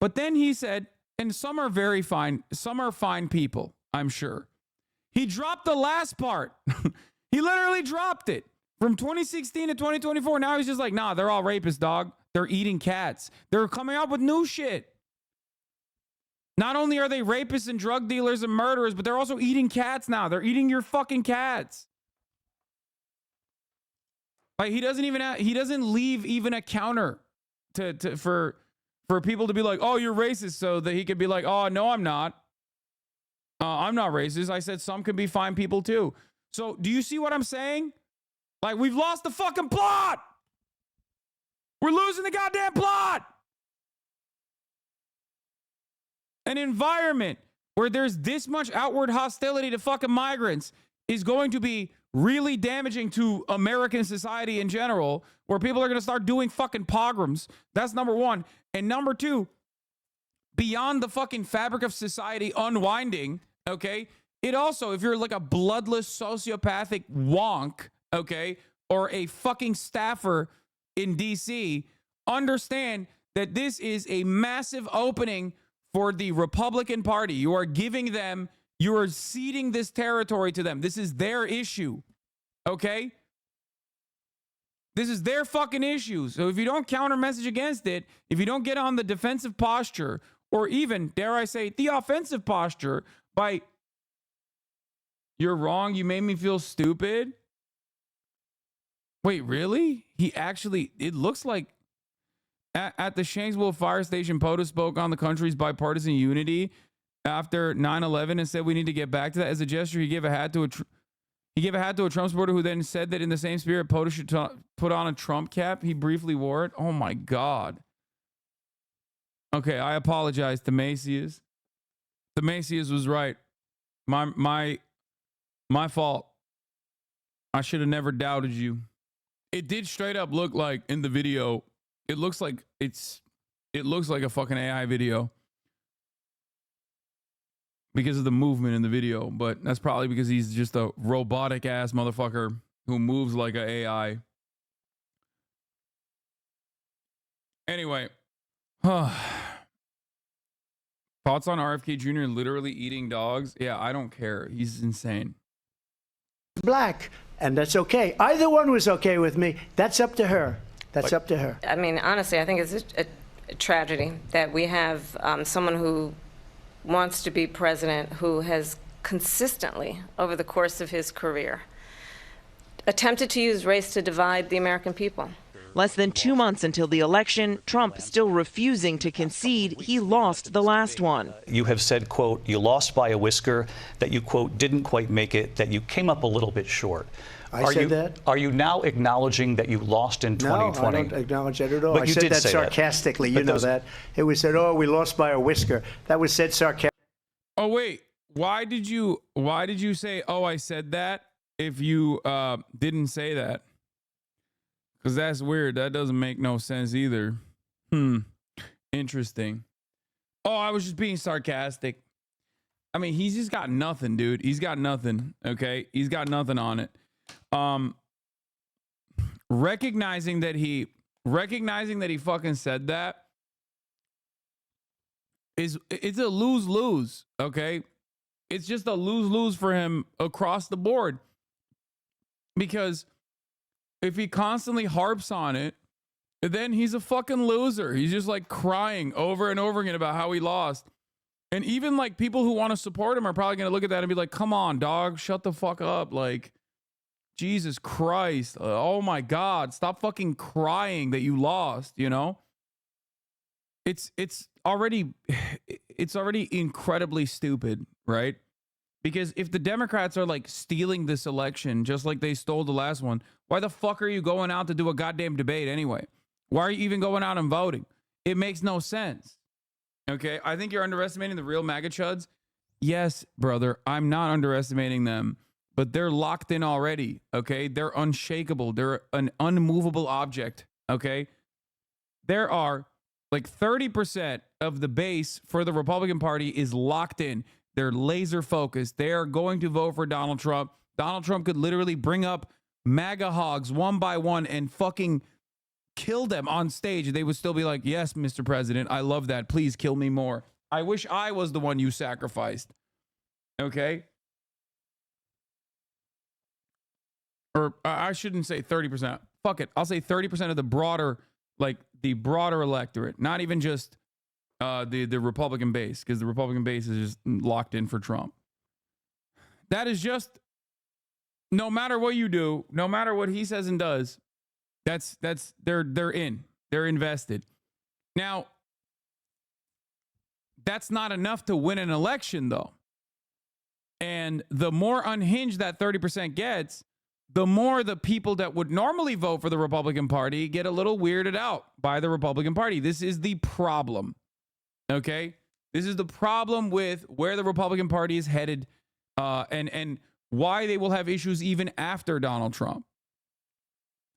[SPEAKER 2] But then he said, and some are very fine, some are fine people, I'm sure. He dropped the last part. He literally dropped it. From 2016 to 2024, now he's just like, nah, they're all rapists, dog. They're eating cats. They're coming up with new shit. Not only are they rapists and drug dealers and murderers, but they're also eating cats now. They're eating your fucking cats. Like he doesn't leave even a counter for people to be like, oh, you're racist, so that he could be like, oh, no, I'm not. I'm not racist. I said some can be fine people too. So do you see what I'm saying? Like we've lost the fucking plot. We're losing the goddamn plot. An environment where there's this much outward hostility to fucking migrants is going to be really damaging to American society in general, where people are going to start doing fucking pogroms. That's number one. And number two, beyond the fucking fabric of society unwinding, okay, it also, if you're like a bloodless sociopathic wonk, okay, or a fucking staffer in DC, understand that this is a massive opening for the Republican Party. You are giving them, you are ceding this territory to them. This is their issue, okay? This is their fucking issue. So if you don't counter message against it, if you don't get on the defensive posture, or even, dare I say, the offensive posture by, you're wrong, you made me feel stupid. Wait, really? He actually, it looks like at the Shanksville Fire Station, POTUS spoke on the country's bipartisan unity after 9/11 and said we need to get back to that. As a gesture, he gave a hat to a Trump supporter who then said that in the same spirit, POTUS should put on a Trump cap. He briefly wore it. Oh my God. Okay, I apologize to Macias. The Macias was right. My fault. I should have never doubted you. It did straight up look like in the video. It looks like it looks like a fucking AI video because of the movement in the video, but that's probably because he's just a robotic ass motherfucker who moves like an AI. Anyway, thoughts on RFK Jr. literally eating dogs? Yeah, I don't care. He's insane.
[SPEAKER 7] Black, and that's okay. Either one was okay with me. That's up to her. That's up to her.
[SPEAKER 6] I mean, honestly, I think it's a tragedy that we have someone who wants to be president who has consistently, over the course of his career, attempted to use race to divide the American people.
[SPEAKER 5] Less than 2 months until the election, Trump still refusing to concede he lost the last one.
[SPEAKER 10] You have said, quote, you lost by a whisker, that you, quote, didn't quite make it, that you came up a little bit short.
[SPEAKER 7] I said that?
[SPEAKER 10] Are you now acknowledging that you lost in 2020?
[SPEAKER 7] No, I don't acknowledge that at all.
[SPEAKER 10] But
[SPEAKER 7] I
[SPEAKER 10] you
[SPEAKER 7] said
[SPEAKER 10] did
[SPEAKER 7] that
[SPEAKER 10] say
[SPEAKER 7] sarcastically.
[SPEAKER 10] That.
[SPEAKER 7] You know that. It was said, oh, we lost by a whisker. That was said sarcastically.
[SPEAKER 2] Oh wait, why did you say, oh, I said that if you didn't say that? Because that's weird. That doesn't make no sense either. Interesting. Oh, I was just being sarcastic. I mean, he's just got nothing, dude. He's got nothing. Okay, he's got nothing on it. Recognizing that he fucking said that it's a lose-lose. Okay, it's just a lose-lose for him across the board, because if he constantly harps on it, then he's a fucking loser. He's just like crying over and over again about how he lost. And even like people who want to support him are probably going to look at that and be like, come on, dog, shut the fuck up. Like, Jesus Christ. Oh my God. Stop fucking crying that you lost, you know? It's already incredibly stupid, right? Because if the Democrats are like stealing this election just like they stole the last one, why the fuck are you going out to do a goddamn debate anyway? Why are you even going out and voting? It makes no sense. Okay, I think you're underestimating the real MAGA chuds. Yes, brother, I'm not underestimating them, but they're locked in already. Okay, they're unshakable. They're an unmovable object. Okay, there are like 30% of the base for the Republican Party is locked in. They're laser focused. They are going to vote for Donald Trump. Donald Trump could literally bring up MAGA hogs one by one and fucking kill them on stage. They would still be like, yes, Mr. President, I love that. Please kill me more. I wish I was the one you sacrificed. Okay? Or I shouldn't say 30%. Fuck it. I'll say 30% of the broader, like the broader electorate, not even just the Republican base, because the Republican base is just locked in for Trump. That is just, no matter what you do, no matter what he says and does, they're in. They're invested. Now, that's not enough to win an election, though. And the more unhinged that 30% gets, the more the people that would normally vote for the Republican Party get a little weirded out by the Republican Party. This is the problem. Okay? This is the problem with where the Republican Party is headed, and why they will have issues even after Donald Trump.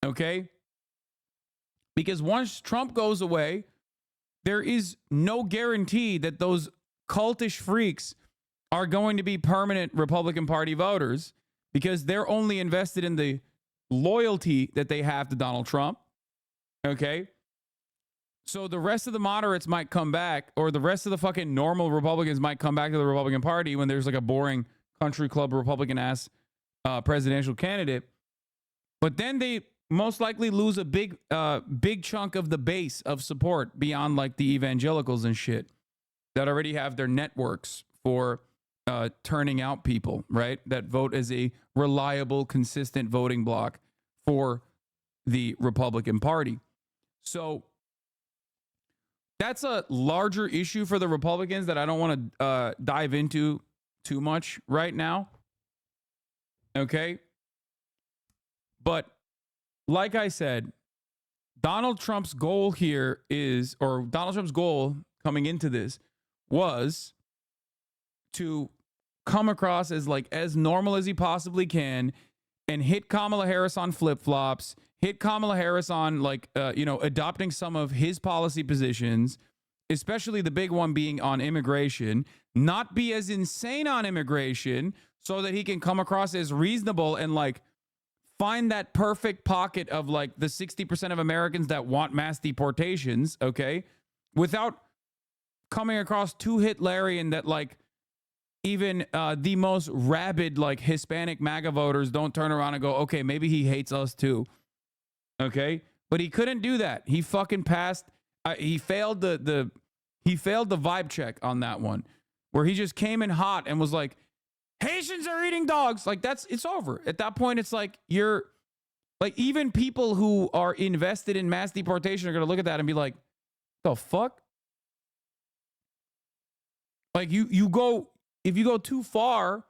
[SPEAKER 2] Okay? Because once Trump goes away, there is no guarantee that those cultish freaks are going to be permanent Republican Party voters, because they're only invested in the loyalty that they have to Donald Trump. Okay? So the rest of the moderates might come back, or the rest of the fucking normal Republicans might come back to the Republican Party when there's like a boring country club Republican ass presidential candidate. But then they most likely lose a big chunk of the base of support beyond like the evangelicals and shit that already have their networks for turning out people, right? That vote as a reliable, consistent voting bloc for the Republican Party. So that's a larger issue for the Republicans that I don't want to dive into too much right now. Okay? But like I said, Donald Trump's goal here is, or Donald Trump's goal coming into this was to come across as like as normal as he possibly can and hit Kamala Harris on flip-flops, hit Kamala Harris on like, adopting some of his policy positions, especially the big one being on immigration, not be as insane on immigration so that he can come across as reasonable and like find that perfect pocket of like the 60% of Americans that want mass deportations, okay, without coming across too Hitlerian that like even the most rabid like Hispanic MAGA voters don't turn around and go, okay, maybe he hates us too. Okay, but he couldn't do that. He fucking passed. He failed the vibe check on that one, where he just came in hot and was like, Haitians are eating dogs. Like it's over. At that point, it's like you're like, even people who are invested in mass deportation are gonna look at that and be like, the fuck? Like if you go too far,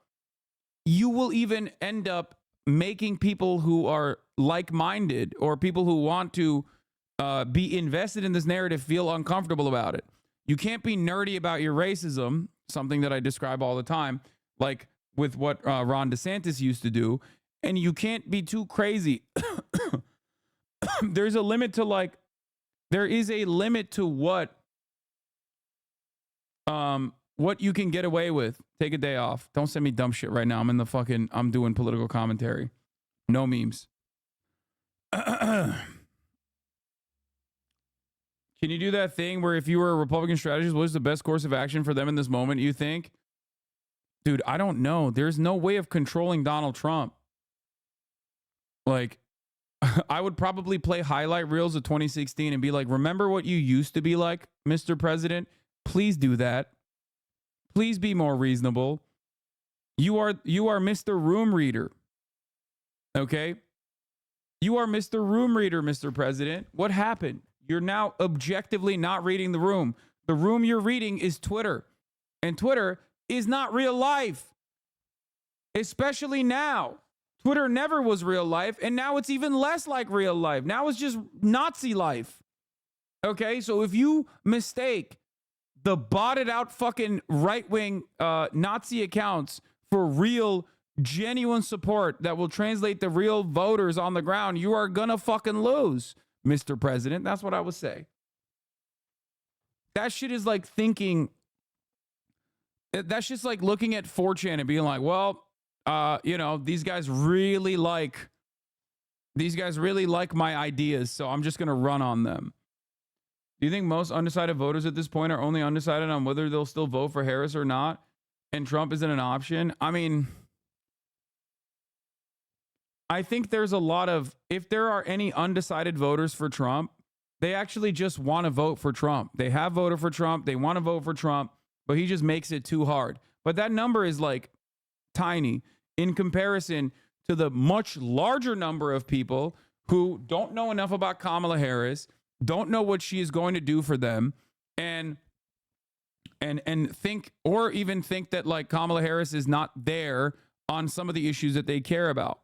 [SPEAKER 2] you will even end up making people who are like-minded or people who want to be invested in this narrative feel uncomfortable about it. You can't be nerdy about your racism, something that I describe all the time, like with what Ron DeSantis used to do, and you can't be too crazy. There is a limit to what you can get away with. Take a day off. Don't send me dumb shit right now. I'm doing political commentary. No memes. Can you do that thing where if you were a Republican strategist, what is the best course of action for them in this moment, you think? Dude, I don't know. There's no way of controlling Donald Trump. Like, I would probably play highlight reels of 2016 and be like, remember what you used to be like, Mr. President? Please do that. Please be more reasonable. You are Mr. Room Reader. Okay? You are Mr. Room Reader, Mr. President. What happened? You're now objectively not reading the room. The room you're reading is Twitter. And Twitter is not real life. Especially now. Twitter never was real life, and now it's even less like real life. Now it's just Nazi life. Okay? So if you mistake the botted out fucking right-wing Nazi accounts for real, genuine support that will translate to real voters on the ground, you are gonna fucking lose, Mr. President. That's what I would say. That shit is like thinking, that's just like looking at 4chan and being like, well, these guys really like my ideas, so I'm just gonna run on them. Do you think most undecided voters at this point are only undecided on whether they'll still vote for Harris or not, and Trump isn't an option? I mean, I think there's a lot of, if there are any undecided voters for Trump, they actually just want to vote for Trump. They have voted for Trump. They want to vote for Trump, but he just makes it too hard. But that number is like tiny in comparison to the much larger number of people who don't know enough about Kamala Harris, don't know what she is going to do for them, and think, or even think that like Kamala Harris is not there on some of the issues that they care about.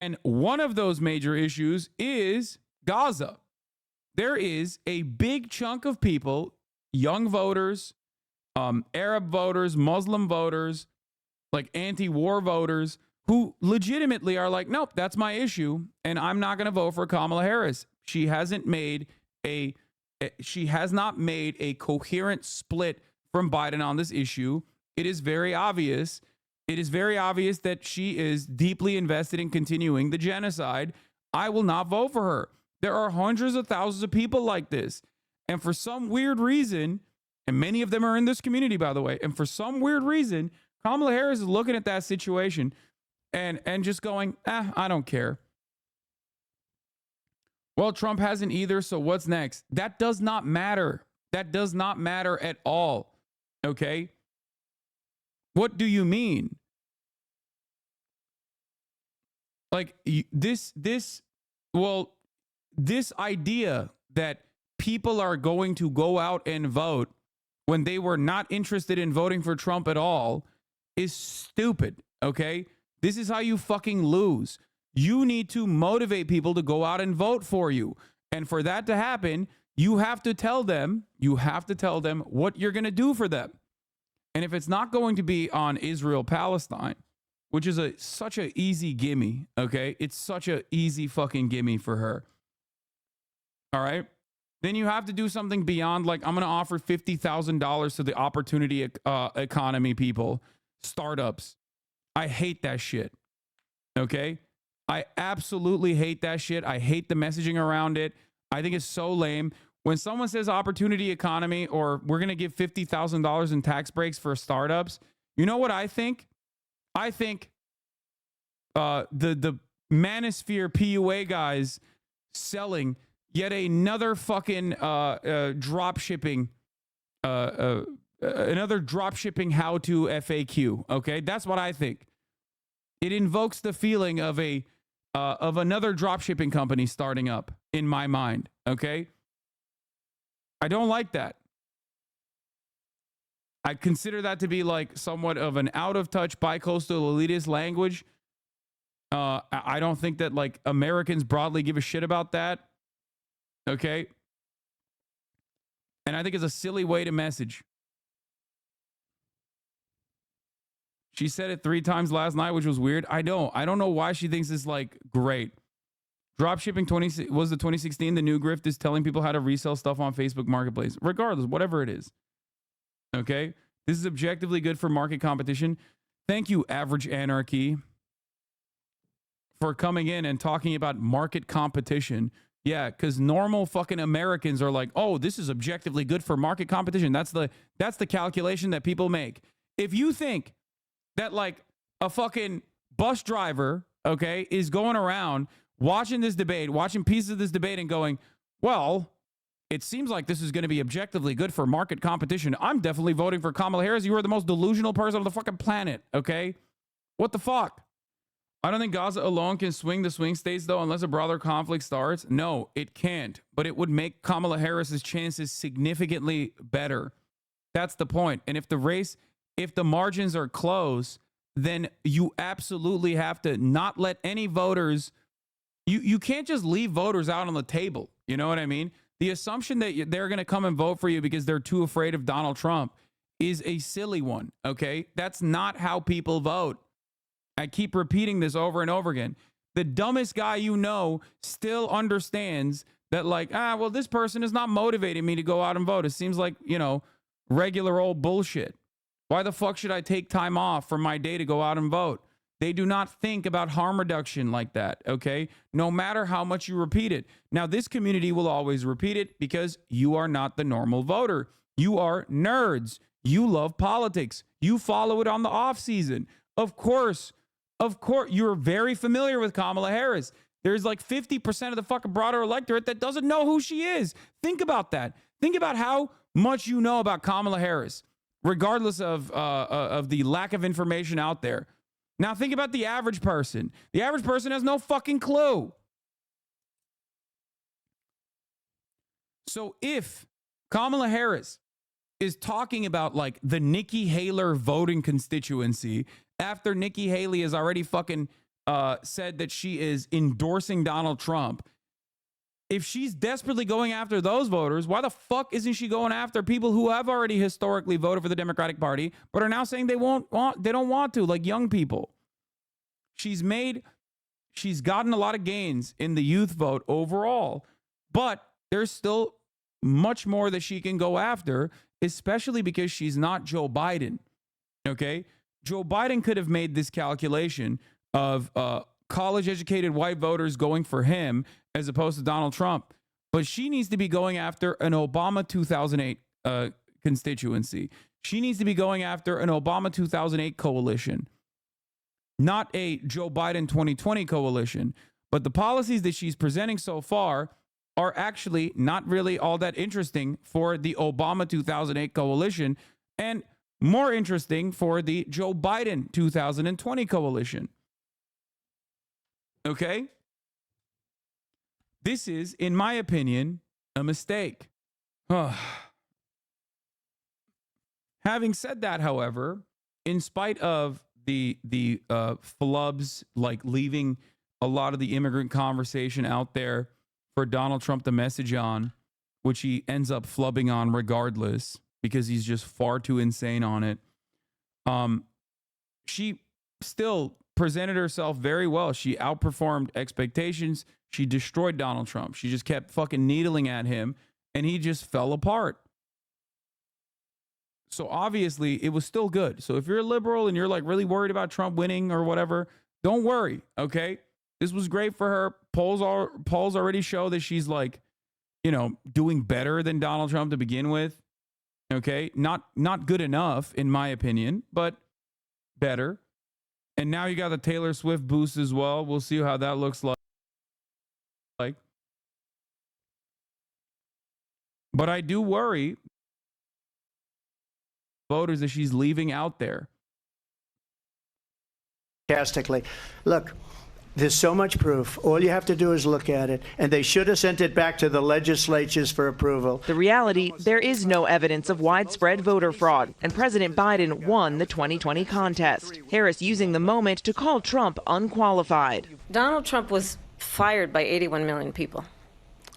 [SPEAKER 2] And one of those major issues is Gaza. There is a big chunk of people, young voters, Arab voters, Muslim voters, like anti-war voters who legitimately are like, nope, that's my issue, and I'm not going to vote for Kamala Harris. She has not made a coherent split from Biden on this issue. It is very obvious. It is very obvious that she is deeply invested in continuing the genocide. I will not vote for her. There are hundreds of thousands of people like this. And for some weird reason, and many of them are in this community, by the way, and for some weird reason, Kamala Harris is looking at that situation and just going, I don't care. Well, Trump hasn't either, so what's next? That does not matter. That does not matter at all. Okay? What do you mean? Like this idea that people are going to go out and vote when they were not interested in voting for Trump at all is stupid, okay? This is how you fucking lose. You need to motivate people to go out and vote for you. And for that to happen, you have to tell them what you're going to do for them. And if it's not going to be on Israel-Palestine, which is such an easy gimme, okay? It's such an easy fucking gimme for her. All right? Then you have to do something beyond, like, I'm going to offer $50,000 to the opportunity economy people, startups. I hate that shit, okay? I absolutely hate that shit. I hate the messaging around it. I think it's so lame. When someone says opportunity economy or we're going to give $50,000 in tax breaks for startups, you know what I think? I think the Manosphere PUA guys selling yet another fucking drop shipping how-to FAQ. Okay, that's what I think. It invokes the feeling of another drop shipping company starting up in my mind. Okay, I don't like that. I consider that to be like somewhat of an out of touch bicoastal elitist language. I don't think that like Americans broadly give a shit about that. Okay. And I think it's a silly way to message. She said it 3 times last night, which was weird. I don't know why she thinks it's like great. Dropshipping was the 2016. The new grift is telling people how to resell stuff on Facebook Marketplace. Regardless, whatever it is. Okay. This is objectively good for market competition. Thank you, Average Anarchy, for coming in and talking about market competition. Yeah, because normal fucking Americans are like, oh, this is objectively good for market competition. That's the calculation that people make. If you think that like a fucking bus driver, okay, is going around watching this debate, watching pieces of this debate and going, well, it seems like this is going to be objectively good for market competition. I'm definitely voting for Kamala Harris. You are the most delusional person on the fucking planet, okay? What the fuck? I don't think Gaza alone can swing the swing states, though, unless a broader conflict starts. No, it can't. But it would make Kamala Harris's chances significantly better. That's the point. And if the margins are close, then you absolutely have to not let any voters. You can't just leave voters out on the table. You know what I mean? The assumption that they're going to come and vote for you because they're too afraid of Donald Trump is a silly one. Okay, that's not how people vote. I keep repeating this over and over again. The dumbest guy you know still understands that, like, well, this person is not motivating me to go out and vote. It seems like, regular old bullshit. Why the fuck should I take time off from my day to go out and vote? They do not think about harm reduction like that, okay? No matter how much you repeat it. Now, this community will always repeat it because you are not the normal voter. You are nerds. You love politics. You follow it on the off season. Of course, you're very familiar with Kamala Harris. There's like 50% of the fucking broader electorate that doesn't know who she is. Think about that. Think about how much you know about Kamala Harris, regardless of the lack of information out there. Now think about the average person. The average person has no fucking clue. So if Kamala Harris is talking about like the Nikki Haley voting constituency after Nikki Haley has already fucking said that she is endorsing Donald Trump, if she's desperately going after those voters, why the fuck isn't she going after people who have already historically voted for the Democratic Party, but are now saying they don't want to, like young people? She's gotten a lot of gains in the youth vote overall, but there's still much more that she can go after, especially because she's not Joe Biden. Okay? Joe Biden could have made this calculation of college-educated white voters going for him as opposed to Donald Trump. But she needs to be going after an Obama 2008 constituency. She needs to be going after an Obama 2008 coalition, not a Joe Biden 2020 coalition. But the policies that she's presenting so far are actually not really all that interesting for the Obama 2008 coalition and more interesting for the Joe Biden 2020 coalition. Okay? This is, in my opinion, a mistake. Having said that, however, in spite of the flubs like leaving a lot of the immigrant conversation out there for Donald Trump to message on, which he ends up flubbing on regardless because he's just far too insane on it. She still presented herself very well. She outperformed expectations. She destroyed Donald Trump. She just kept fucking needling at him and he just fell apart. So obviously it was still good. So if you're a liberal and you're like really worried about Trump winning or whatever, don't worry. Okay. This was great for her. Polls already show that she's like, you know, doing better than Donald Trump to begin with. Okay. Not good enough in my opinion, but better. And now you got the Taylor Swift boost as well. We'll see how that looks like. But I do worry voters that she's leaving out there.
[SPEAKER 7] Sarcastically. Look, there's so much proof. All you have to do is look at it. And they should have sent it back to the legislatures for approval.
[SPEAKER 5] The reality, there is no evidence of widespread voter fraud, and President Biden won the 2020 contest. Harris using the moment to call Trump unqualified.
[SPEAKER 6] Donald Trump was fired by 81 million people.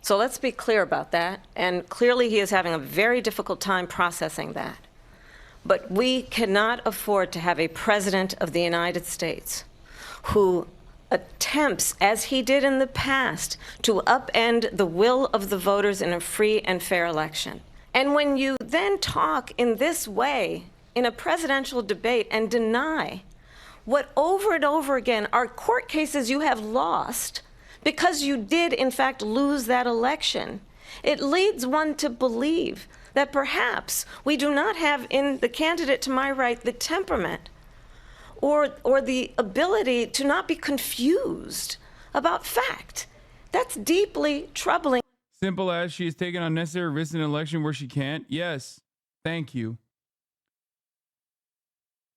[SPEAKER 6] So let's be clear about that. And clearly he is having a very difficult time processing that. But we cannot afford to have a president of the United States who attempts, as he did in the past, to upend the will of the voters in a free and fair election. And when you then talk in this way in a presidential debate and deny what over and over again are court cases you have lost because you did in fact lose that election, it leads one to believe that perhaps we do not have in the candidate to my right the temperament or the ability to not be confused about fact. That's deeply troubling.
[SPEAKER 2] Simple as she is taking unnecessary risks in an election where she can't. Yes. Thank you.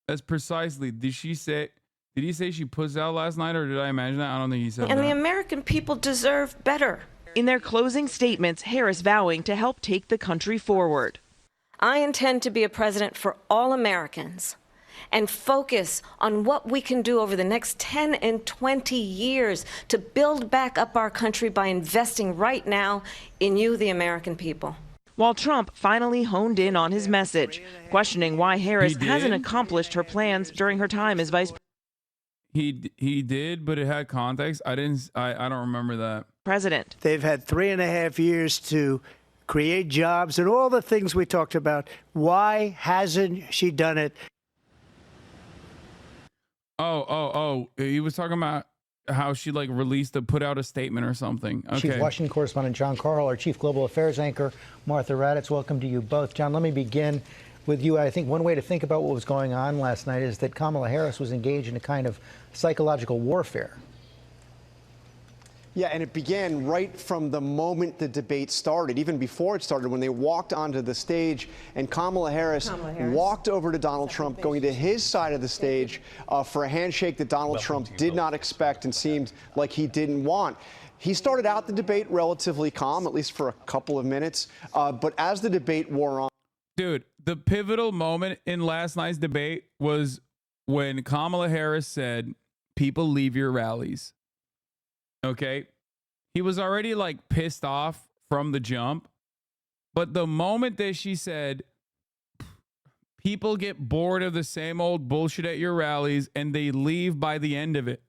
[SPEAKER 2] That's precisely. Did he say she pussed out last night, or did I imagine that? I don't think he said that.
[SPEAKER 6] And the American people deserve better.
[SPEAKER 5] In their closing statements, Harris vowing to help take the country forward.
[SPEAKER 6] I intend to be a president for all Americans and focus on what we can do over the next 10 and 20 years to build back up our country by investing right now in you, the American people.
[SPEAKER 5] While Trump finally honed in on his message, questioning why Harris hasn't accomplished her plans during her time as vice
[SPEAKER 2] He did, but it had context. I don't remember that.
[SPEAKER 5] President.
[SPEAKER 7] They've had 3.5 years to create jobs and all the things we talked about. Why hasn't she done it?
[SPEAKER 2] Oh. He was talking about how she like put out a statement or something. Okay.
[SPEAKER 3] Chief Washington correspondent John Carl, our Chief Global Affairs anchor Martha Raddatz. Welcome to you both. John, let me begin with you. I think one way to think about what was going on last night is that Kamala Harris was engaged in a kind of psychological warfare.
[SPEAKER 11] Yeah, and it began right from the moment the debate started, even before it started, when they walked onto the stage and Kamala Harris walked over to Donald Trump, going to his side of the stage for a handshake that Donald Trump did not expect and seemed like he didn't want. He started out the debate relatively calm, at least for a couple of minutes, but as the debate wore on.
[SPEAKER 2] Dude, the pivotal moment in last night's debate was when Kamala Harris said, "People leave your rallies." Okay? He was already like pissed off from the jump. But the moment that she said, people get bored of the same old bullshit at your rallies and they leave by the end of it,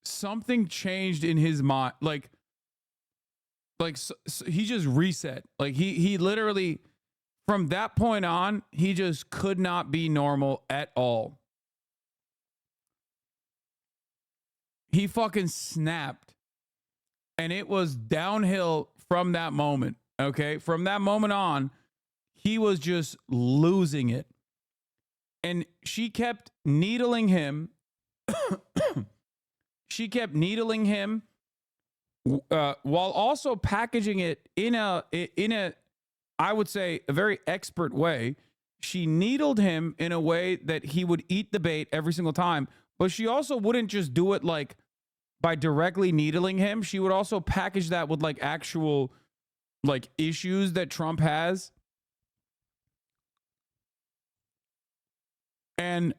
[SPEAKER 2] something changed in his mind. Like so he just reset. Like he literally, from that point on, he just could not be normal at all. He fucking snapped. And it was downhill from that moment. Okay. From that moment on, he was just losing it. And she kept needling him. She kept needling him while also packaging it in a, I would say, a very expert way. She needled him in a way that he would eat the bait every single time. But she also wouldn't just do it like by directly needling him. She would also package that with like actual like issues that Trump has. And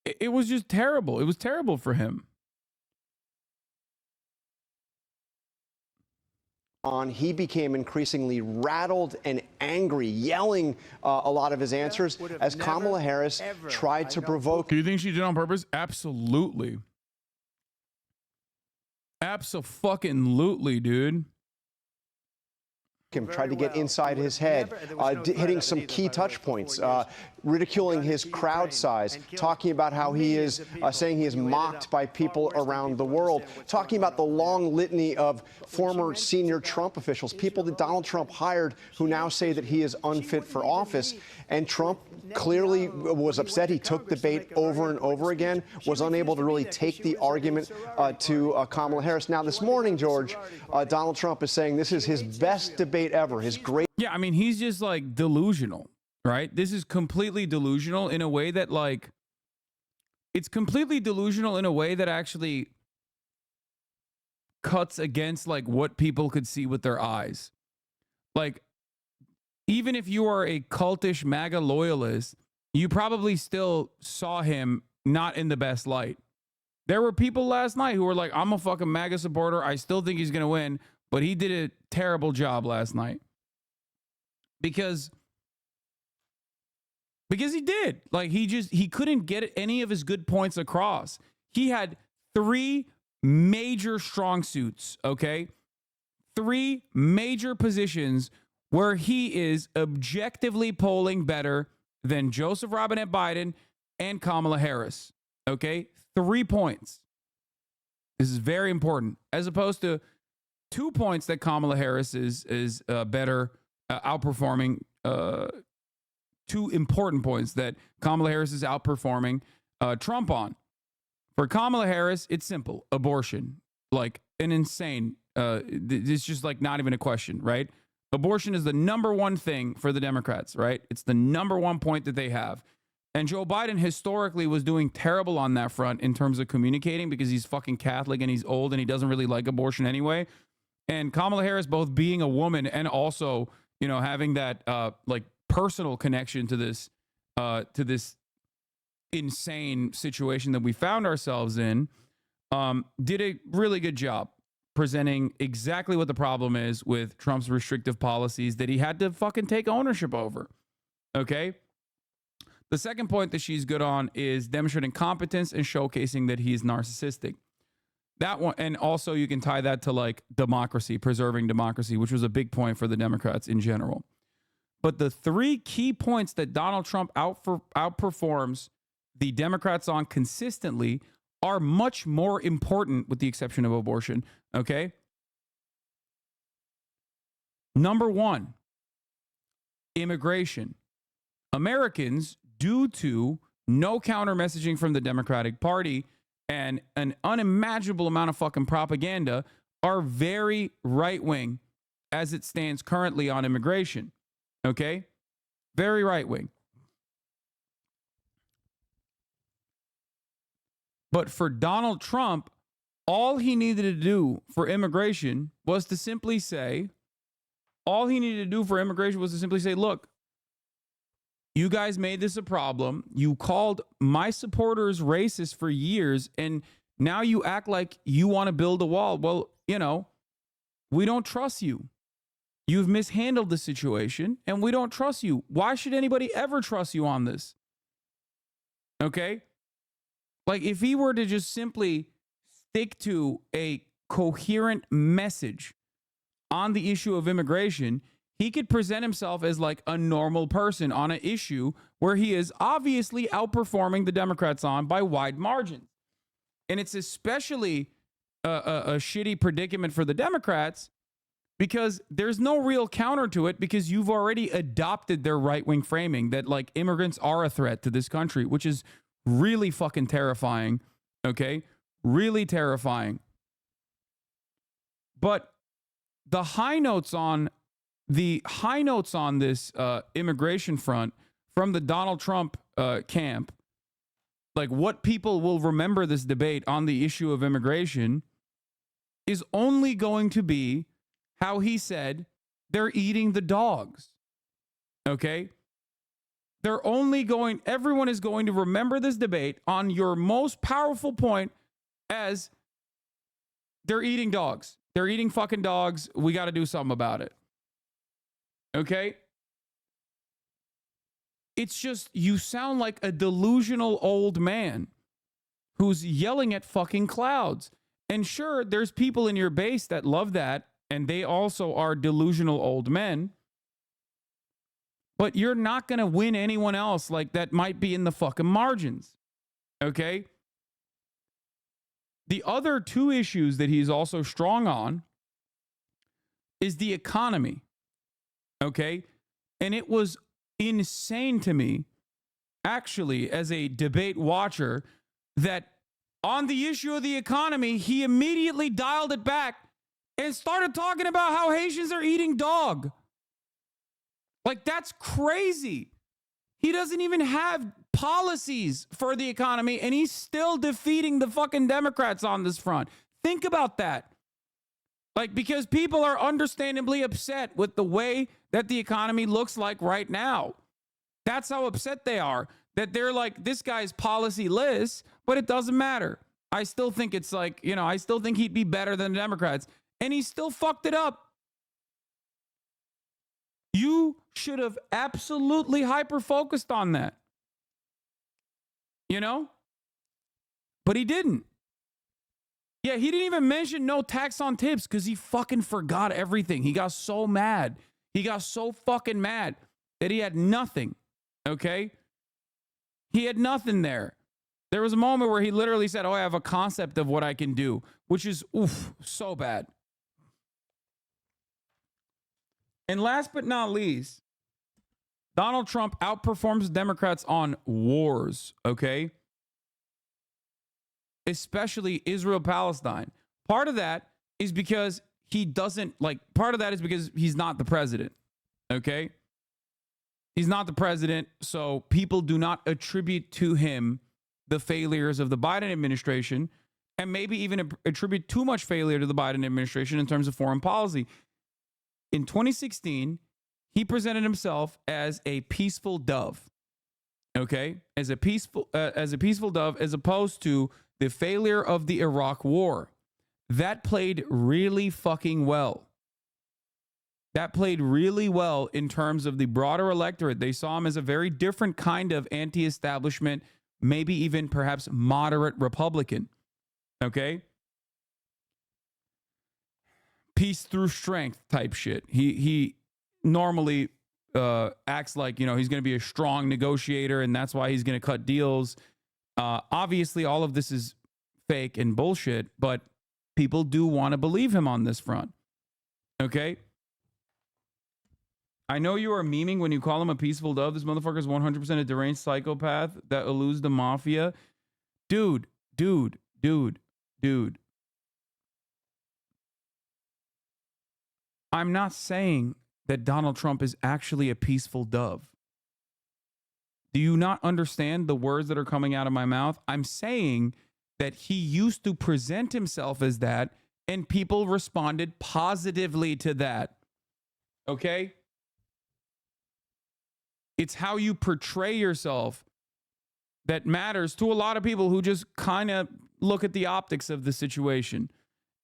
[SPEAKER 2] it was just terrible. It was terrible for him.
[SPEAKER 11] He became increasingly rattled and angry, yelling a lot of his answers as Kamala Harris tried to provoke.
[SPEAKER 2] Do you think she did it on purpose? Absolutely. Abso-fucking-lutely, dude.
[SPEAKER 11] Him tried to get inside his head, hitting some key touch points, ridiculing his crowd size, talking about how he is saying he is mocked by people around the world, talking about the long litany of former senior Trump officials, people that Donald Trump hired who now say that he is unfit for office. And Trump clearly was upset. He took the bait over and over again, was unable to really take the argument to Kamala Harris. Now, this morning, George, Donald Trump is saying this is his best debate ever, his great.
[SPEAKER 2] Yeah, I mean, he's just like delusional, right? This is completely delusional in a way that like, it's completely delusional in a way that actually cuts against like what people could see with their eyes. Like, even if you are a cultish MAGA loyalist, you probably still saw him not in the best light. There were people last night who were like, I'm a fucking MAGA supporter. I still think he's going to win, but he did a terrible job last night. Because he did. Like, he couldn't get any of his good points across. He had 3 major strong suits, okay? 3 major positions where he is objectively polling better than Joseph Robinette Biden and Kamala Harris. Okay? 3 points. This is very important. As opposed to 2 points that Kamala Harris is better, outperforming. 2 important points that Kamala Harris is outperforming Trump on. For Kamala Harris, it's simple. Abortion. Like an insane. It's just like not even a question, right? Abortion is the number one thing for the Democrats, right? It's the number one point that they have. And Joe Biden historically was doing terrible on that front in terms of communicating because he's fucking Catholic and he's old and he doesn't really like abortion anyway. And Kamala Harris, both being a woman and also, you know, having that like personal connection to this insane situation that we found ourselves in, did a really good job presenting exactly what the problem is with Trump's restrictive policies that he had to fucking take ownership over. Okay? The second point that she's good on is demonstrating competence and showcasing that he's narcissistic. That one, and also you can tie that to like democracy, preserving democracy, which was a big point for the Democrats in general. But the 3 key points that Donald Trump outperforms the Democrats on consistently are much more important, with the exception of abortion. Okay. Number 1, immigration. Americans, due to no counter messaging from the Democratic Party and an unimaginable amount of fucking propaganda, are very right wing as it stands currently on immigration. Okay. Very right wing. But for Donald Trump, all he needed to do for immigration was to simply say, look, you guys made this a problem. You called my supporters racist for years, and Now you act like you want to build a wall. Well, you know, we don't trust you. You've mishandled the situation and we don't trust you. Why should anybody ever trust you on this? Okay? Like, if he were to just simply stick to a coherent message on the issue of immigration, he could present himself as like a normal person on an issue where he is obviously outperforming the Democrats on by wide margins. And it's especially a shitty predicament for the Democrats because there's no real counter to it, because you've already adopted their right-wing framing that like immigrants are a threat to this country, which is really fucking terrifying. Okay? Really terrifying. But the high notes on this immigration front from the Donald Trump camp, like what people will remember this debate on the issue of immigration, is only going to be how he said they're eating the dogs. Okay? Everyone is going to remember this debate on your most powerful point as they're eating dogs. They're eating fucking dogs. We got to do something about it. Okay? It's just, you sound like a delusional old man who's yelling at fucking clouds. And sure, there's people in your base that love that, and they also are delusional old men. But you're not going to win anyone else like that might be in the fucking margins. Okay? The other two issues that he's also strong on is the economy. Okay? And it was insane to me, actually, as a debate watcher, that on the issue of the economy, he immediately dialed it back and started talking about how Haitians are eating dog. Like, that's crazy. He doesn't even have policies for the economy, and he's still defeating the fucking Democrats on this front. Think about that. Like, because people are understandably upset with the way that the economy looks like right now. That's how upset they are. That they're like, this guy's policy-less, but it doesn't matter. I still think it's like, you know, I still think he'd be better than the Democrats. And he still fucked it up. You should have absolutely hyper-focused on that. You know? But he didn't. Yeah, he didn't even mention no tax on tips because he fucking forgot everything. He got so mad. He got so fucking mad that he had nothing. Okay? He had nothing there. There was a moment where he literally said, oh, I have a concept of what I can do, which is, oof, so bad. And last but not least, Donald Trump outperforms Democrats on wars, okay? Especially Israel-Palestine. Part of that is because he doesn't, like, part of that is because he's not the president, okay? He's not the president, so people do not attribute to him the failures of the Biden administration, and maybe even attribute too much failure to the Biden administration in terms of foreign policy. In 2016, he presented himself as a peaceful dove, okay? As a peaceful dove, as opposed to the failure of the Iraq War. That played really fucking well. That played really well in terms of the broader electorate. They saw him as a very different kind of anti-establishment, maybe even perhaps moderate Republican, okay? Peace through strength type shit. He normally acts like, you know, he's going to be a strong negotiator and that's why he's going to cut deals. Obviously, all of this is fake and bullshit, but people do want to believe him on this front. Okay? I know you are memeing when you call him a peaceful dove. This motherfucker is 100% a deranged psychopath that eludes the mafia. Dude. I'm not saying that Donald Trump is actually a peaceful dove. Do you not understand the words that are coming out of my mouth? I'm saying that he used to present himself as that, and people responded positively to that. Okay? It's how you portray yourself that matters to a lot of people who just kind of look at the optics of the situation.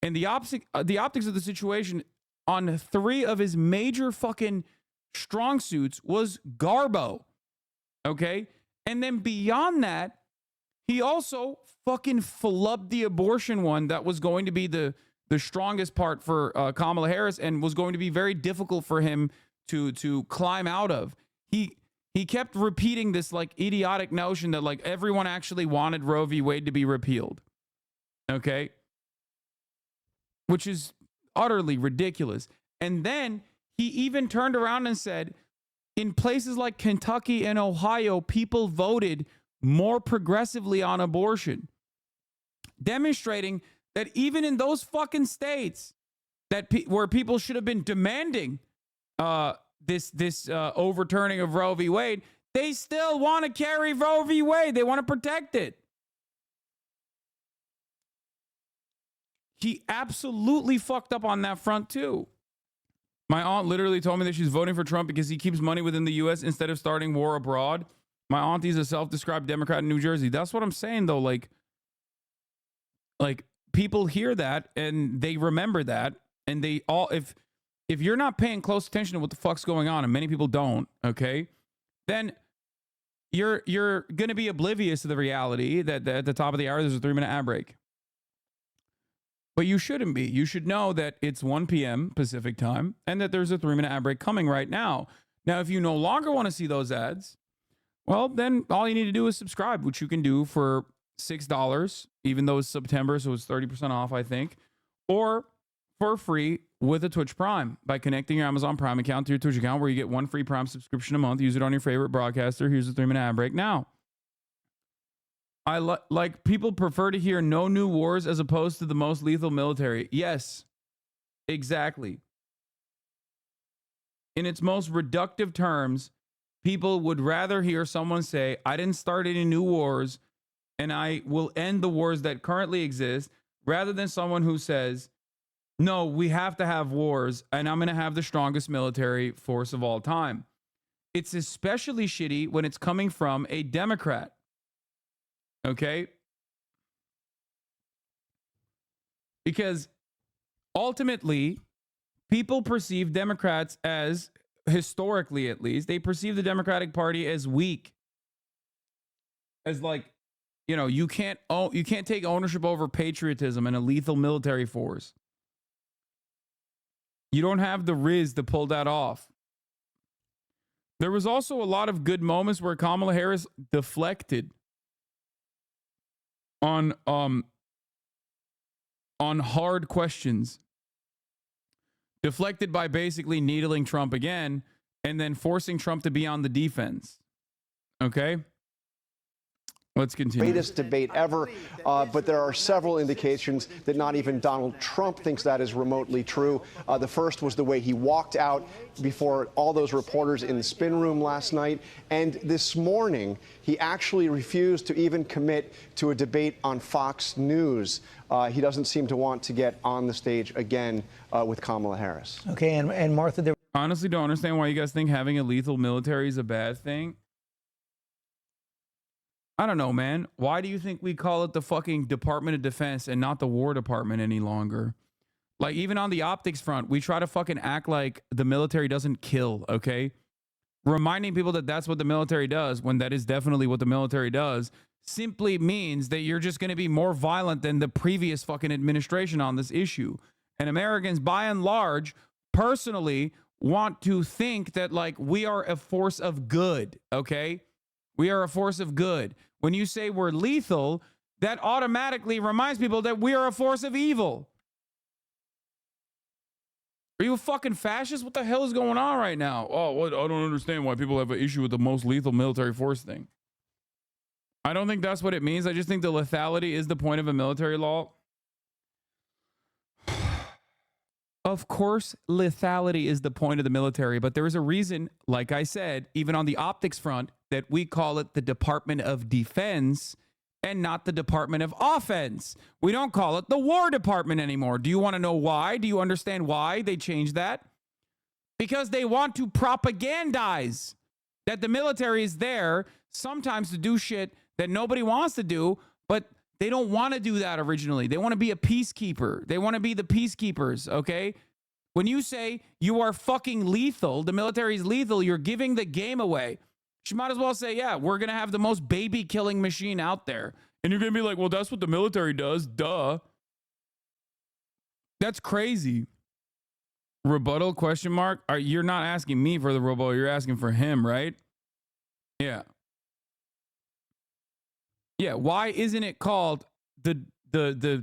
[SPEAKER 2] And the optics of the situation on 3 of his major fucking strong suits was Garbo. Okay? And then beyond that, he also fucking flubbed the abortion one that was going to be the strongest part for Kamala Harris and was going to be very difficult for him to climb out of. He kept repeating this like idiotic notion that like everyone actually wanted Roe v. Wade to be repealed. Okay? Which is utterly ridiculous. And then he even turned around and said, in places like Kentucky and Ohio, people voted more progressively on abortion, demonstrating that even in those fucking states where people should have been demanding this overturning of Roe v. Wade, they still want to carry Roe v. Wade. They want to protect it. He absolutely fucked up on that front too. My aunt literally told me that she's voting for Trump because he keeps money within the U.S. instead of starting war abroad. My auntie's a self-described Democrat in New Jersey. That's what I'm saying, though. Like people hear that and they remember that, and they all if you're not paying close attention to what the fuck's going on, and many people don't, okay, then you're gonna be oblivious to the reality that at the top of the hour there's a 3-minute ad break. But you shouldn't be. You should know that it's 1 p.m. Pacific time and that there's a 3-minute ad break coming right now. Now, if you no longer want to see those ads, well, then all you need to do is subscribe, which you can do for $6, even though it's September, so it's 30% off, I think, or for free with a Twitch Prime by connecting your Amazon Prime account to your Twitch account, where you get 1 free Prime subscription a month. Use it on your favorite broadcaster. Here's a 3-minute ad break now. I like people prefer to hear no new wars as opposed to the most lethal military. Yes, exactly. In its most reductive terms, people would rather hear someone say, I didn't start any new wars and I will end the wars that currently exist, rather than someone who says, no, we have to have wars and I'm going to have the strongest military force of all time. It's especially shitty when it's coming from a Democrat. Okay? Because ultimately, people perceive Democrats as, historically at least, they perceive the Democratic Party as weak. As like, you know, you can't take ownership over patriotism and a lethal military force. You don't have the riz to pull that off. There was also a lot of good moments where Kamala Harris deflected on hard questions. Deflected by basically needling Trump again and then forcing Trump to be on the defense. Okay? Let's continue.
[SPEAKER 11] Greatest debate ever, but there are several indications that not even Donald Trump thinks that is remotely true. The first was the way he walked out before all those reporters in the spin room last night. And this morning, he actually refused to even commit to a debate on Fox News. He doesn't seem to want to get on the stage again with Kamala Harris.
[SPEAKER 3] Okay, and Martha, there
[SPEAKER 2] honestly don't understand why you guys think having a lethal military is a bad thing. I don't know, man. Why do you think we call it the fucking Department of Defense and not the War Department any longer? Like, even on the optics front, we try to fucking act like the military doesn't kill, okay? Reminding people that that's what the military does, when that is definitely what the military does, simply means that you're just going to be more violent than the previous fucking administration on this issue. And Americans, by and large, personally want to think that, like, we are a force of good, okay? We are a force of good. When you say we're lethal, that automatically reminds people that we are a force of evil. Are you a fucking fascist? What the hell is going on right now? Oh, what? I don't understand why people have an issue with the most lethal military force thing. I don't think that's what it means. I just think the lethality is the point of a military law. Of course, lethality is the point of the military, but there is a reason, like I said, even on the optics front, that we call it the Department of Defense and not the Department of Offense. We don't call it the War Department anymore. Do you want to know why? Do you understand why they changed that? Because they want to propagandize that the military is there sometimes to do shit that nobody wants to do, but They don't want to do that originally. They want to be a peacekeeper. They want to be the peacekeepers, okay? When you say you are fucking lethal, the military is lethal, you're giving the game away. She might as well say, yeah, we're going to have the most baby killing machine out there. And you're going to be like, well, that's what the military does. Duh. That's crazy. Rebuttal question mark? You're not asking me for the rebuttal. You're asking for him, right? Yeah. Yeah. Why isn't it called the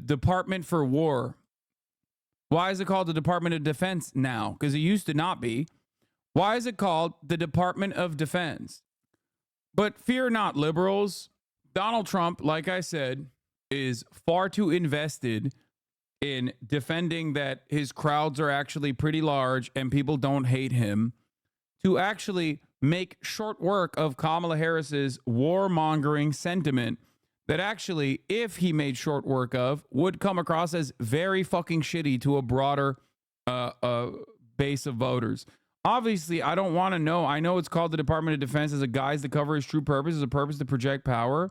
[SPEAKER 2] Department for War? Why is it called the Department of Defense now? Because it used to not be. Why is it called the Department of Defense? But fear not, liberals. Donald Trump, like I said, is far too invested in defending that his crowds are actually pretty large and people don't hate him to actually make short work of Kamala Harris's warmongering sentiment that actually, if he made short work of, would come across as very fucking shitty to a broader base of voters. Obviously, I don't want to know. I know it's called the Department of Defense as a guise to cover his true purpose, as a purpose to project power.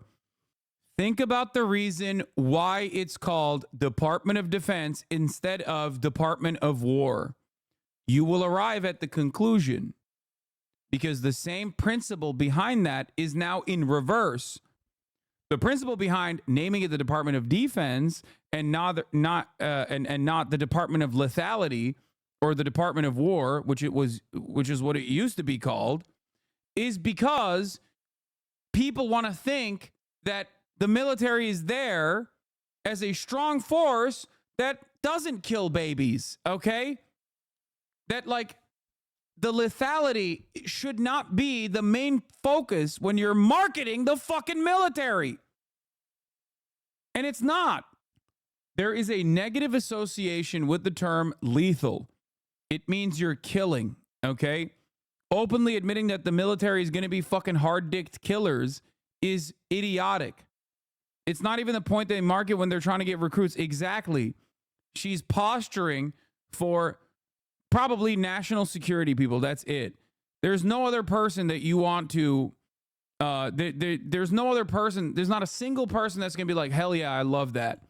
[SPEAKER 2] Think about the reason why it's called Department of Defense instead of Department of War. You will arrive at the conclusion because the same principle behind that is now in reverse. The principle behind naming it the Department of Defense and not the Department of Lethality or the Department of War, which is what it used to be called, is because people want to think that the military is there as a strong force that doesn't kill babies, okay? That, like, the lethality should not be the main focus when you're marketing the fucking military. And it's not. There is a negative association with the term lethal. It means you're killing, okay? Openly admitting that the military is going to be fucking hard-dicked killers is idiotic. It's not even the point they market when they're trying to get recruits. Exactly. She's posturing for probably national security people. That's it. There's no other person that you want to, there's no other person, there's not a single person that's going to be like, hell yeah, I love that.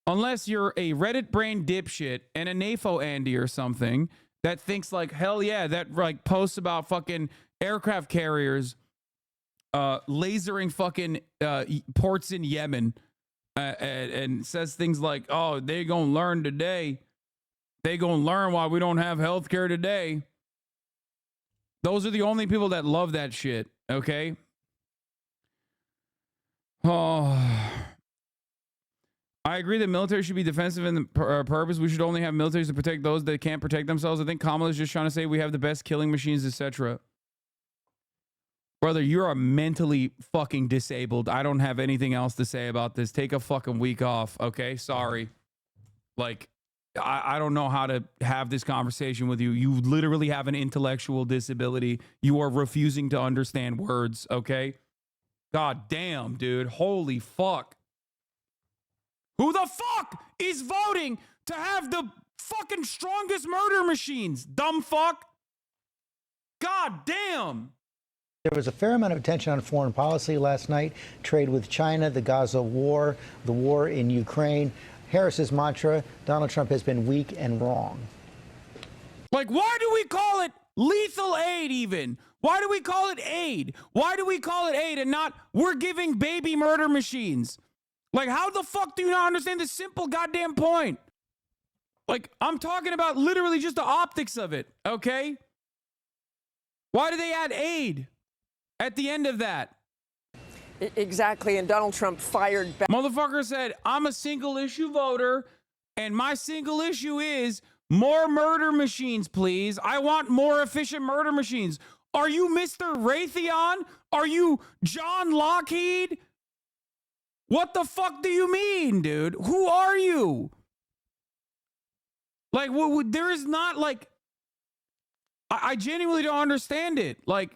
[SPEAKER 2] Unless you're a Reddit brain dipshit and a NAFO Andy or something that thinks like, hell yeah, that like posts about fucking aircraft carriers lasering fucking ports in Yemen and says things like, oh, they gonna learn today. They gonna learn why we don't have healthcare today. Those are the only people that love that shit, okay? Oh, I agree that military should be defensive in the purpose. We should only have militaries to protect those that can't protect themselves. I think Kamala's just trying to say we have the best killing machines, etc. Brother, you're a mentally fucking disabled. I don't have anything else to say about this. Take a fucking week off, okay? Sorry. Like, I don't know how to have this conversation with you. You literally have an intellectual disability. You are refusing to understand words, okay? God damn, dude. Holy fuck. Who the fuck is voting to have the fucking strongest murder machines? Dumb fuck. God damn.
[SPEAKER 3] There was a fair amount of attention on foreign policy last night, trade with China, the Gaza war, the war in Ukraine. Harris's mantra, Donald Trump has been weak and wrong.
[SPEAKER 2] Like, why do we call it lethal aid even? Why do we call it aid? Why do we call it aid and not we're giving baby murder machines? Like, how the fuck do you not understand this simple goddamn point? Like, I'm talking about literally just the optics of it, okay? Why do they add aid at the end of that?
[SPEAKER 12] Exactly, and Donald Trump fired back.
[SPEAKER 2] Motherfucker said, I'm a single issue voter, and my single issue is more murder machines, please. I want more efficient murder machines. Are you Mr. Raytheon? Are you John Lockheed? What the fuck do you mean, dude? Who are you? Like, there is not, like, I genuinely don't understand it. Like,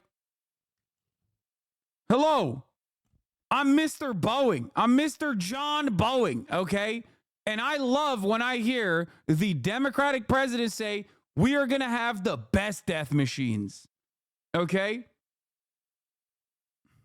[SPEAKER 2] hello, I'm Mr. Boeing. I'm Mr. John Boeing, okay? And I love when I hear the Democratic president say, we are going to have the best death machines, okay?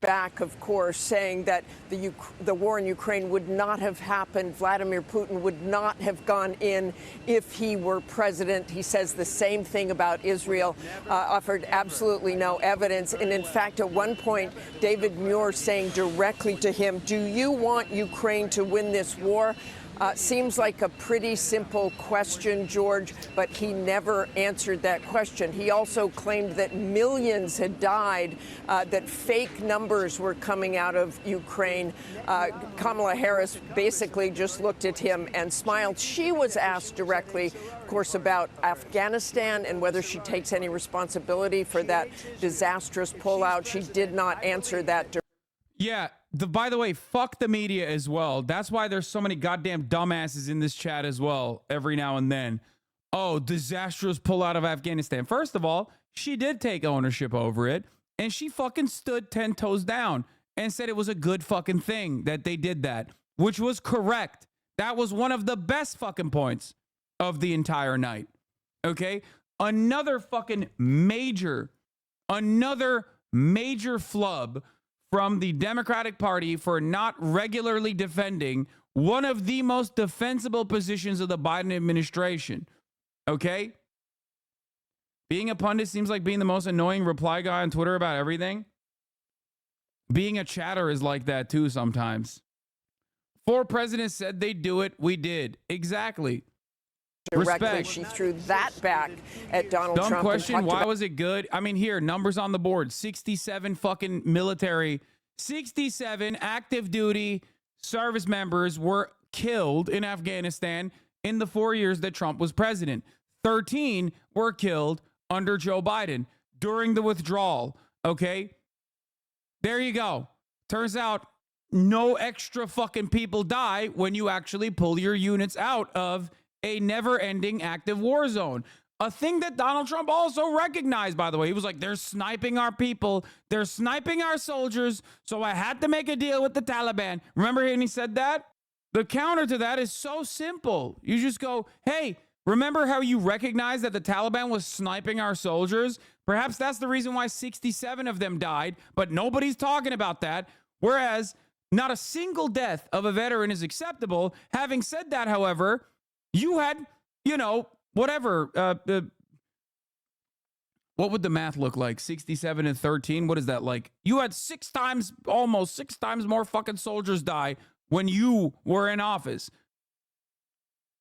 [SPEAKER 12] back, of course, saying that the war in Ukraine would not have happened. Vladimir Putin would not have gone in if he were president. He says the same thing about Israel, offered absolutely no evidence. And in fact, at one point, David Muir saying directly to him, do you want Ukraine to win this war? Seems like a pretty simple question, George, but he never answered that question. He also claimed that millions had died, that fake numbers were coming out of Ukraine. Kamala Harris basically just looked at him and smiled. She was asked directly, of course, about Afghanistan and whether she takes any responsibility for that disastrous pullout. She did not answer that directly.
[SPEAKER 2] Yeah. By the way, fuck the media as well. That's why there's so many goddamn dumbasses in this chat as well every now and then. Oh, disastrous pullout of Afghanistan. First of all, she did take ownership over it, and she fucking stood 10 toes down and said it was a good fucking thing that they did that, which was correct. That was one of the best fucking points of the entire night. Okay? Another major flub from the Democratic Party for not regularly defending one of the most defensible positions of the Biden administration. Okay? Being a pundit seems like being the most annoying reply guy on Twitter about everything. Being a chatter is like that too sometimes. 4 presidents said they'd do it. We did. Exactly.
[SPEAKER 12] Directly,
[SPEAKER 2] Respect.
[SPEAKER 12] she threw that back at Donald
[SPEAKER 2] Dumb
[SPEAKER 12] Trump.
[SPEAKER 2] question. Why was it good? I mean, here, numbers on the board. 67 fucking military, 67 active duty service members were killed in Afghanistan in the 4 years that Trump was president. 13 were killed under Joe Biden during the withdrawal. Okay? There you go. Turns out no extra fucking people die when you actually pull your units out of a never-ending active war zone. A thing that Donald Trump also recognized, by the way. He was like, they're sniping our people. They're sniping our soldiers. So I had to make a deal with the Taliban. Remember when he said that? The counter to that is so simple. You just go, hey, remember how you recognized that the Taliban was sniping our soldiers? Perhaps that's the reason why 67 of them died, but nobody's talking about that. Whereas not a single death of a veteran is acceptable. Having said that, however, you had, whatever. What would the math look like? 67 and 13? What is that like? You had almost 6 times more fucking soldiers die when you were in office.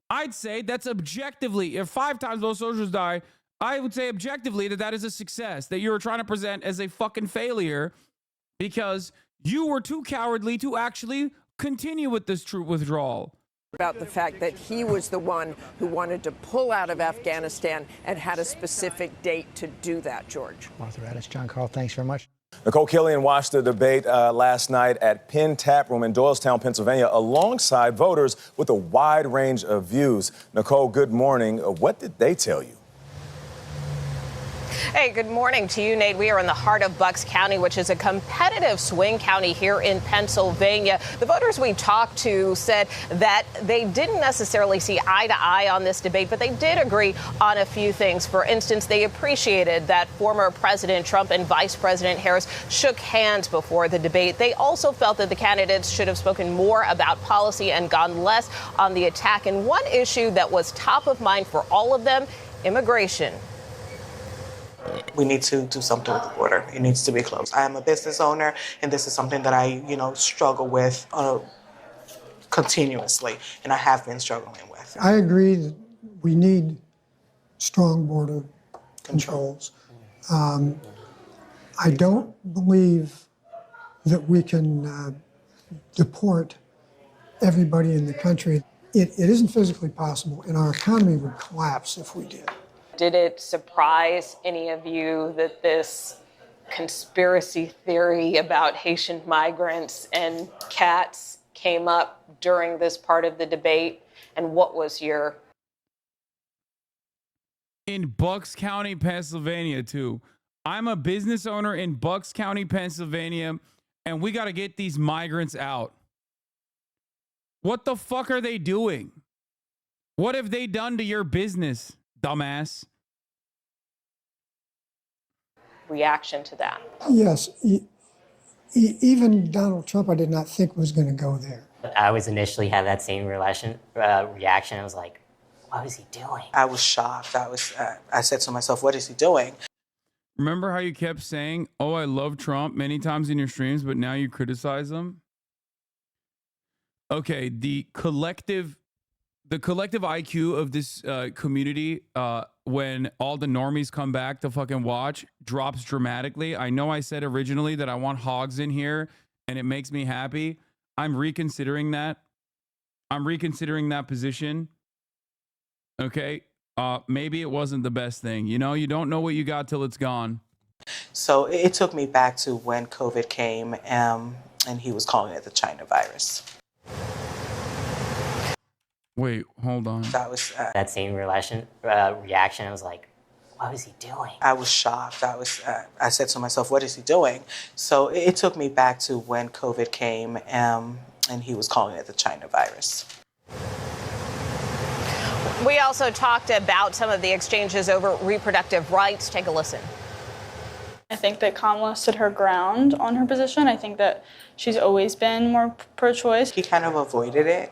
[SPEAKER 2] I'd say that's objectively, if 5 times those soldiers die, I would say objectively that is a success, that you were trying to present as a fucking failure because you were too cowardly to actually continue with this troop withdrawal.
[SPEAKER 12] About the fact that he was the one who wanted to pull out of Afghanistan and had a specific date to do that, George.
[SPEAKER 3] Martha Raddatz, John Carl, thanks very much.
[SPEAKER 13] Nicole Killian watched the debate last night at Penn Tap Room in Doylestown, Pennsylvania, alongside voters with a wide range of views. Nicole, good morning. What did they tell you?
[SPEAKER 14] Hey, good morning to you, Nate. We are in the heart of Bucks County, which is a competitive swing county here in Pennsylvania. The voters we talked to said that they didn't necessarily see eye to eye on this debate, but they did agree on a few things. For instance, they appreciated that former President Trump and Vice President Harris shook hands before the debate. They also felt that the candidates should have spoken more about policy and gone less on the attack. And one issue that was top of mind for all of them, immigration.
[SPEAKER 15] We need to do something with the border. It needs to be closed. I am a business owner, and this is something that I, struggle with continuously, and I have been struggling with.
[SPEAKER 16] I agree that we need strong border controls. I don't believe that we can deport everybody in the country. It isn't physically possible, and our economy would collapse if we did.
[SPEAKER 14] Did it surprise any of you that this conspiracy theory about Haitian migrants and cats came up during this part of the debate? And what was your...
[SPEAKER 2] In Bucks County, Pennsylvania, too. I'm a business owner in Bucks County, Pennsylvania, and we got to get these migrants out. What the fuck are they doing? What have they done to your business, dumbass?
[SPEAKER 14] Reaction to that?
[SPEAKER 16] Yes, even Donald Trump, I did not think was going to go there.
[SPEAKER 17] I was initially had that same reaction. I was like, what was he doing?
[SPEAKER 15] I was shocked. I said to myself, what is he doing?
[SPEAKER 2] Remember how you kept saying, oh, I love Trump many times in your streams, but now you criticize him? Okay, the collective IQ of this community, when all the normies come back to fucking watch, drops dramatically. I know I said originally that I want hogs in here, and it makes me happy. I'm reconsidering that. I'm reconsidering that position. Okay, maybe it wasn't the best thing. You know, you don't know what you got till it's gone.
[SPEAKER 15] So it took me back to when COVID came, and he was calling it the China virus.
[SPEAKER 2] Wait, hold on.
[SPEAKER 15] That was
[SPEAKER 17] that same reaction. I was like, what was he doing?
[SPEAKER 15] I was shocked. I said to myself, what is he doing? So it took me back to when COVID came, and he was calling it the China virus.
[SPEAKER 14] We also talked about some of the exchanges over reproductive rights. Take a listen.
[SPEAKER 18] I think that Kamala stood her ground on her position. I think that she's always been more pro-choice.
[SPEAKER 15] He kind of avoided it.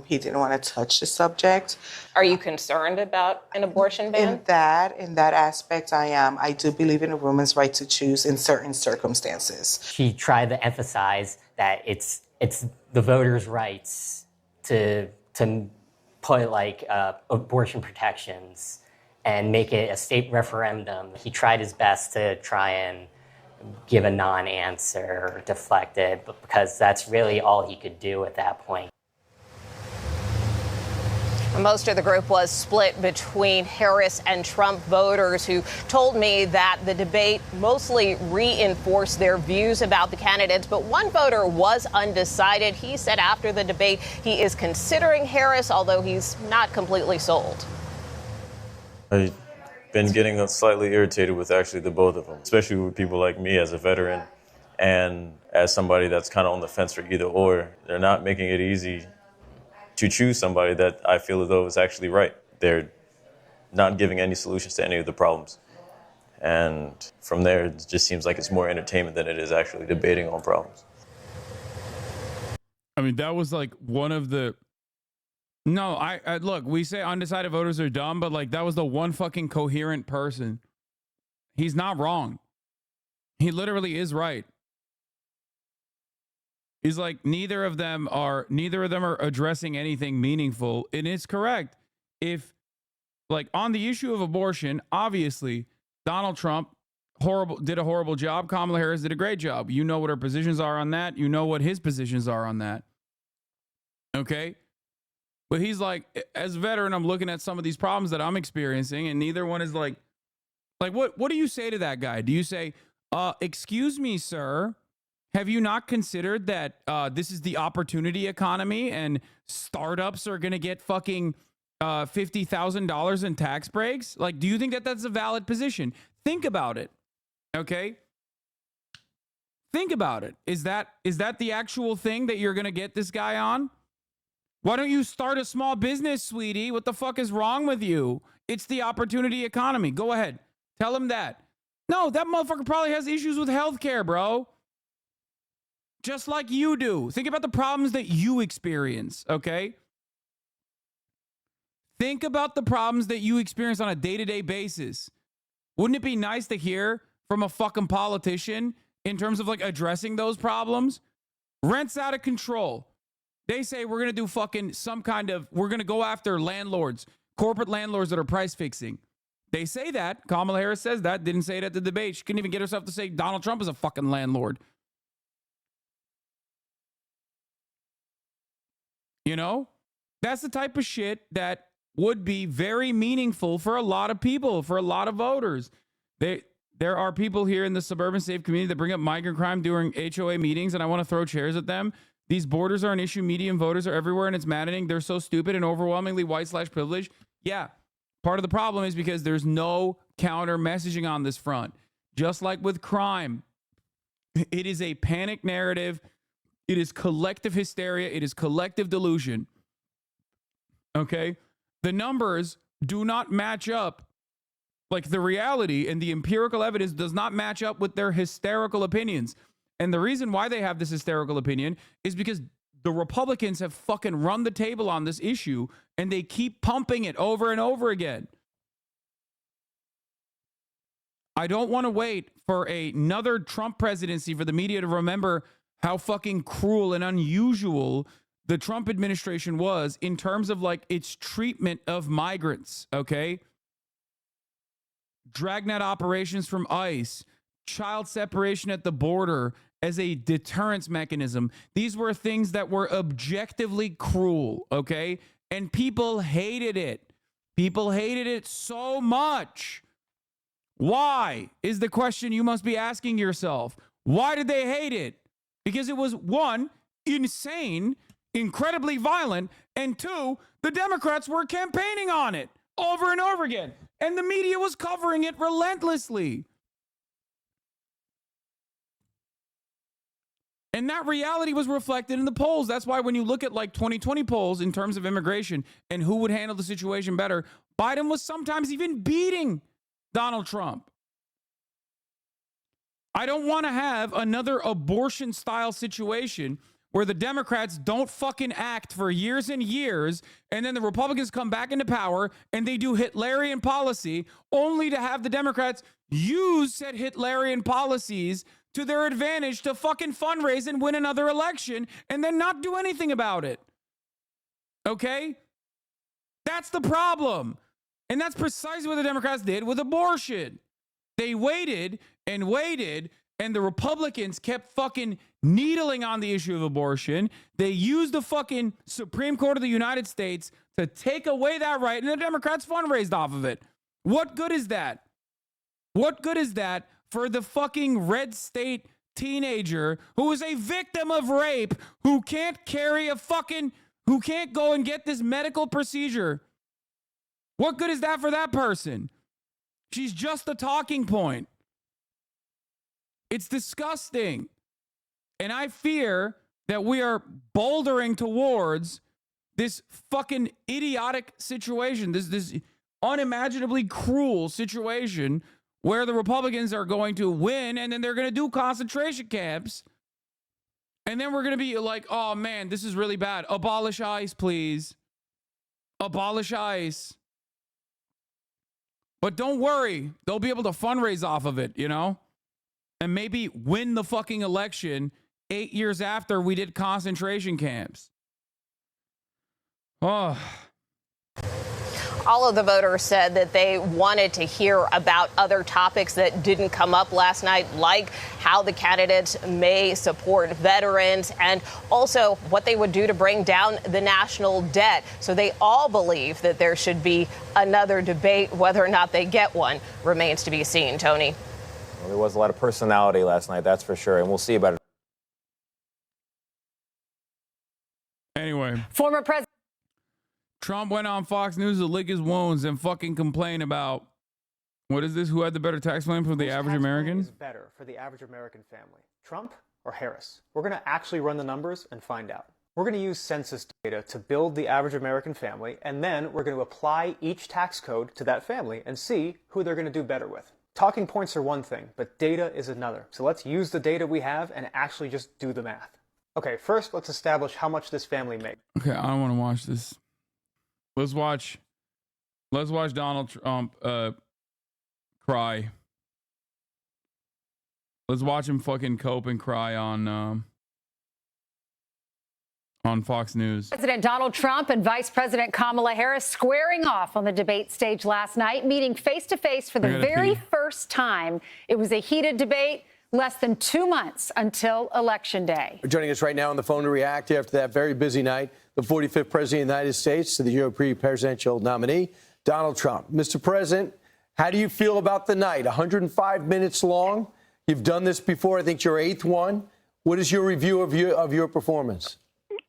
[SPEAKER 15] He didn't want to touch the subject.
[SPEAKER 14] Are you concerned about an abortion ban?
[SPEAKER 15] In that aspect, I am. I do believe in a woman's right to choose in certain circumstances.
[SPEAKER 17] She tried to emphasize that it's the voters' rights to put like abortion protections and make it a state referendum. He tried his best to try and give a non-answer or deflect it, but because that's really all he could do at that point.
[SPEAKER 14] Most of the group was split between Harris and Trump voters who told me that the debate mostly reinforced their views about the candidates. But one voter was undecided. He said after the debate he is considering Harris, although he's not completely sold.
[SPEAKER 8] I've been getting slightly irritated with actually the both of them, especially with people like me as a veteran and as somebody that's kind of on the fence for either or. They're not making it easy to choose somebody that I feel as though is actually right. They're not giving any solutions to any of the problems. And from there, it just seems like it's more entertainment than it is actually debating on problems.
[SPEAKER 2] I mean, that was like one of the... No, I look, we say undecided voters are dumb, but like that was the one fucking coherent person. He's not wrong. He literally is right. He's like, neither of them are addressing anything meaningful. And it's correct. If like on the issue of abortion, obviously Donald Trump did a horrible job. Kamala Harris did a great job. You know what her positions are on that. You know what his positions are on that. Okay. But he's like, as a veteran, I'm looking at some of these problems that I'm experiencing, and neither one is like what do you say to that guy? Do you say, excuse me, sir, have you not considered that this is the opportunity economy and startups are going to get fucking $50,000 in tax breaks? Like, do you think that that's a valid position? Think about it. Okay. Think about it. Is that the actual thing that you're going to get this guy on? Why don't you start a small business, sweetie? What the fuck is wrong with you? It's the opportunity economy. Go ahead. Tell him that. No, that motherfucker probably has issues with healthcare, bro. Just like you do. Think about the problems that you experience, okay? Think about the problems that you experience on a day-to-day basis. Wouldn't it be nice to hear from a fucking politician in terms of like addressing those problems? Rent's out of control. They say we're going to do fucking we're going to go after landlords, corporate landlords that are price fixing. They say that. Kamala Harris says that. Didn't say it at the debate. She couldn't even get herself to say Donald Trump is a fucking landlord. You know? That's the type of shit that would be very meaningful for a lot of people, for a lot of voters. There are people here in the suburban safe community that bring up migrant crime during HOA meetings, and I want to throw chairs at them. These borders are an issue. Median voters are everywhere, and it's maddening. They're so stupid and overwhelmingly white/privileged. Yeah, part of the problem is because there's no counter messaging on this front. Just like with crime, it is a panic narrative. It is collective hysteria. It is collective delusion. Okay? The numbers do not match up. Like the reality and the empirical evidence does not match up with their hysterical opinions. And the reason why they have this hysterical opinion is because the Republicans have fucking run the table on this issue and they keep pumping it over and over again. I don't want to wait for another Trump presidency for the media to remember how fucking cruel and unusual the Trump administration was in terms of like its treatment of migrants, okay? Dragnet operations from ICE, child separation at the border as a deterrence mechanism. These were things that were objectively cruel, okay? And people hated it. People hated it so much. Why is the question you must be asking yourself. Why did they hate it? Because it was, one, insane, incredibly violent, and two, the Democrats were campaigning on it over and over again, and the media was covering it relentlessly. And that reality was reflected in the polls. That's why when you look at like 2020 polls in terms of immigration and who would handle the situation better, Biden was sometimes even beating Donald Trump. I don't want to have another abortion style situation where the Democrats don't fucking act for years and years, and then the Republicans come back into power and they do Hitlerian policy only to have the Democrats use said Hitlerian policies to their advantage to fucking fundraise and win another election and then not do anything about it. Okay? That's the problem. And that's precisely what the Democrats did with abortion. They waited and waited, and the Republicans kept fucking needling on the issue of abortion. They used the fucking Supreme Court of the United States to take away that right, and the Democrats fundraised off of it. What good is that? What good is that for the fucking red state teenager who is a victim of rape, who can't who can't go and get this medical procedure? What good is that for that person? She's just a talking point. It's disgusting. And I fear that we are bouldering towards this fucking idiotic situation, this unimaginably cruel situation where the Republicans are going to win and then they're going to do concentration camps. And then we're going to be like, oh man, this is really bad. Abolish ICE, please. Abolish ICE. But don't worry, they'll be able to fundraise off of it, you know? And maybe win the fucking election 8 years after we did concentration camps. Oh.
[SPEAKER 14] All of the voters said that they wanted to hear about other topics that didn't come up last night, like how the candidates may support veterans and also what they would do to bring down the national debt. So they all believe that there should be another debate. Whether or not they get one remains to be seen. Tony.
[SPEAKER 13] Well, there was a lot of personality last night, that's for sure, and we'll see about it.
[SPEAKER 2] Anyway.
[SPEAKER 19] Former President
[SPEAKER 2] Trump went on Fox News to lick his wounds and fucking complain about, what is this? Who had the better tax plan for the average American?
[SPEAKER 20] Is better for the average American family, Trump or Harris? We're going to actually run the numbers and find out. We're going to use census data to build the average American family, and then we're going to apply each tax code to that family and see who they're going to do better with. Talking points are one thing, but data is another. So let's use the data we have and actually just do the math. Okay, first let's establish how much this family makes.
[SPEAKER 2] Okay, I don't want to watch this. Let's watch Donald Trump cry. Let's watch him fucking cope and cry on Fox News.
[SPEAKER 19] President Donald Trump and Vice President Kamala Harris squaring off on the debate stage last night, meeting face to face for the very first time. It was a heated debate. Less than 2 months until Election Day.
[SPEAKER 21] Joining us right now on the phone to react after that very busy night, the 45th President of the United States, to the GOP presidential nominee, Donald Trump. Mr. President, how do you feel about the night? 105 minutes long. You've done this before. I think your 8th one. What is your review of your performance?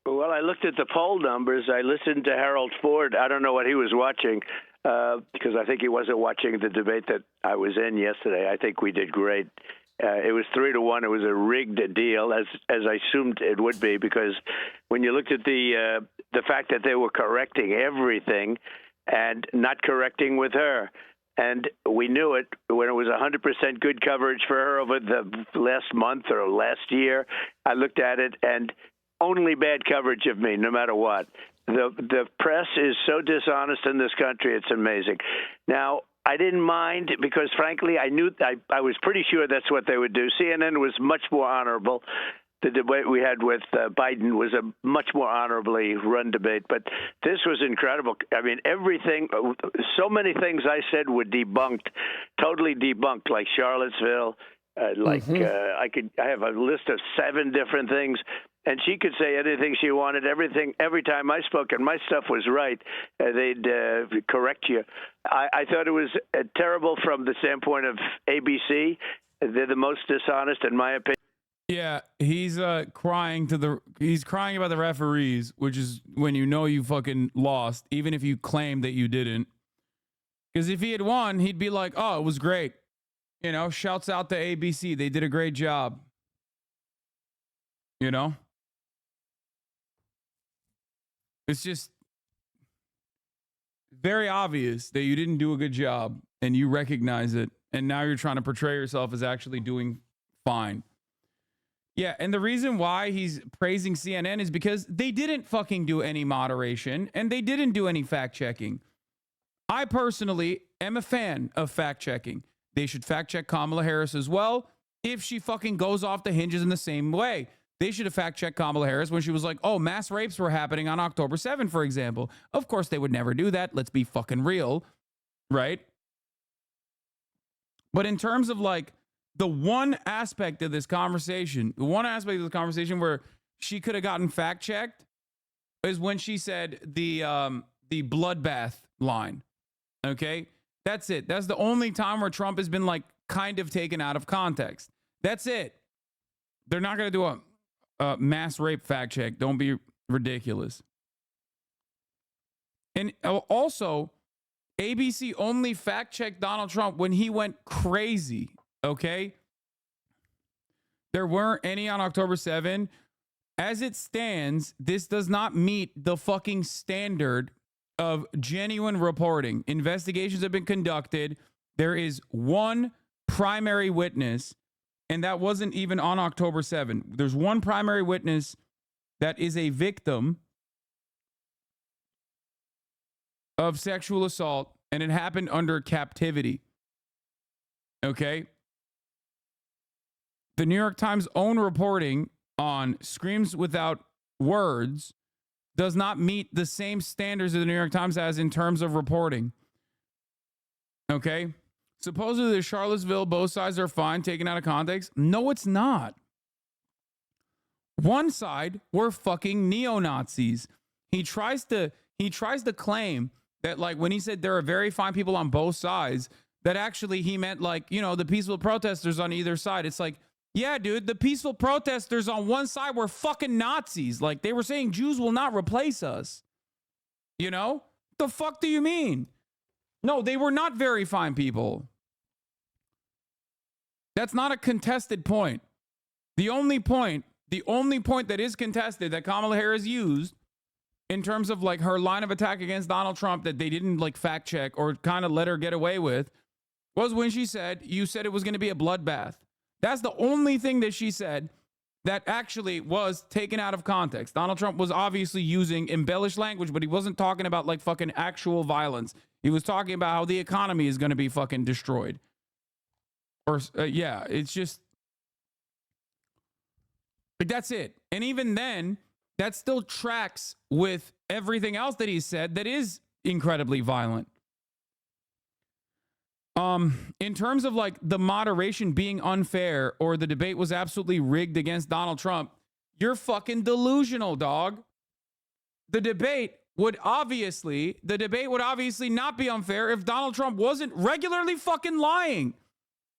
[SPEAKER 22] Well, I looked at the poll numbers. I listened to Harold Ford. I don't know what he was watching because I think he wasn't watching the debate that I was in yesterday. I think we did great. It was 3-1. It was a rigged deal, as I assumed it would be, because when you looked at the fact that they were correcting everything and not correcting with her, And we knew it when it was 100% good coverage for her over the last month or last year. I looked at it, and only bad coverage of me, no matter what. The press is so dishonest in this country, it's amazing. Now, I didn't mind because, frankly, I was pretty sure that's what they would do. CNN was much more honorable. The debate we had with Biden was a much more honorably run debate, but this was incredible. I mean, everything, so many things I said were debunked, totally debunked, like Charlottesville, I have a list of 7 different things, and she could say anything she wanted, everything. Every time I spoke, and my stuff was right, they'd correct you. I thought it was terrible from the standpoint of ABC. They're the most dishonest, in my opinion.
[SPEAKER 2] Yeah, he's crying about the referees, which is when you know you fucking lost, even if you claim that you didn't. Because if he had won, he'd be like, "Oh, it was great." You know, shouts out to ABC. They did a great job. You know? It's just very obvious that you didn't do a good job and you recognize it. And now you're trying to portray yourself as actually doing fine. Yeah, and the reason why he's praising CNN is because they didn't fucking do any moderation and they didn't do any fact checking. I personally am a fan of fact checking. They should fact check Kamala Harris as well if she fucking goes off the hinges in the same way. They should have fact checked Kamala Harris when she was like, oh, mass rapes were happening on October 7th, for example. Of course, they would never do that. Let's be fucking real, right? But in terms of like the one aspect of this conversation, where she could have gotten fact checked is when she said the bloodbath line. Okay, that's it. That's the only time where Trump has been like kind of taken out of context. That's it. They're not going to do a mass rape fact check. Don't be ridiculous. And also, ABC only fact checked Donald Trump when he went crazy. Okay. There weren't any on October 7. As it stands, this does not meet the fucking standard of genuine reporting. Investigations have been conducted. There is one primary witness, and that wasn't even on October 7. There's one primary witness that is a victim of sexual assault, and it happened under captivity. Okay? The New York Times' own reporting on Screams Without Words does not meet the same standards that the New York Times has in terms of reporting. Okay? Supposedly the Charlottesville, both sides are fine, taken out of context. No, it's not. One side were fucking neo-Nazis. He tries to claim that, like, when he said there are very fine people on both sides, that actually he meant, like, you know, the peaceful protesters on either side. It's like, yeah, dude, the peaceful protesters on one side were fucking Nazis. Like, they were saying Jews will not replace us. You know? The fuck do you mean? No, they were not very fine people. That's not a contested point. The only point that is contested that Kamala Harris used in terms of like her line of attack against Donald Trump that they didn't like fact check or kind of let her get away with was when she said, you said it was going to be a bloodbath. That's the only thing that she said that actually was taken out of context. Donald Trump was obviously using embellished language, but he wasn't talking about like fucking actual violence. He was talking about how the economy is going to be fucking destroyed. Or, yeah, it's just, like, that's it. And even then, that still tracks with everything else that he said that is incredibly violent. In terms of like the moderation being unfair or the debate was absolutely rigged against Donald Trump, you're fucking delusional, dog. The debate would obviously not be unfair if Donald Trump wasn't regularly fucking lying.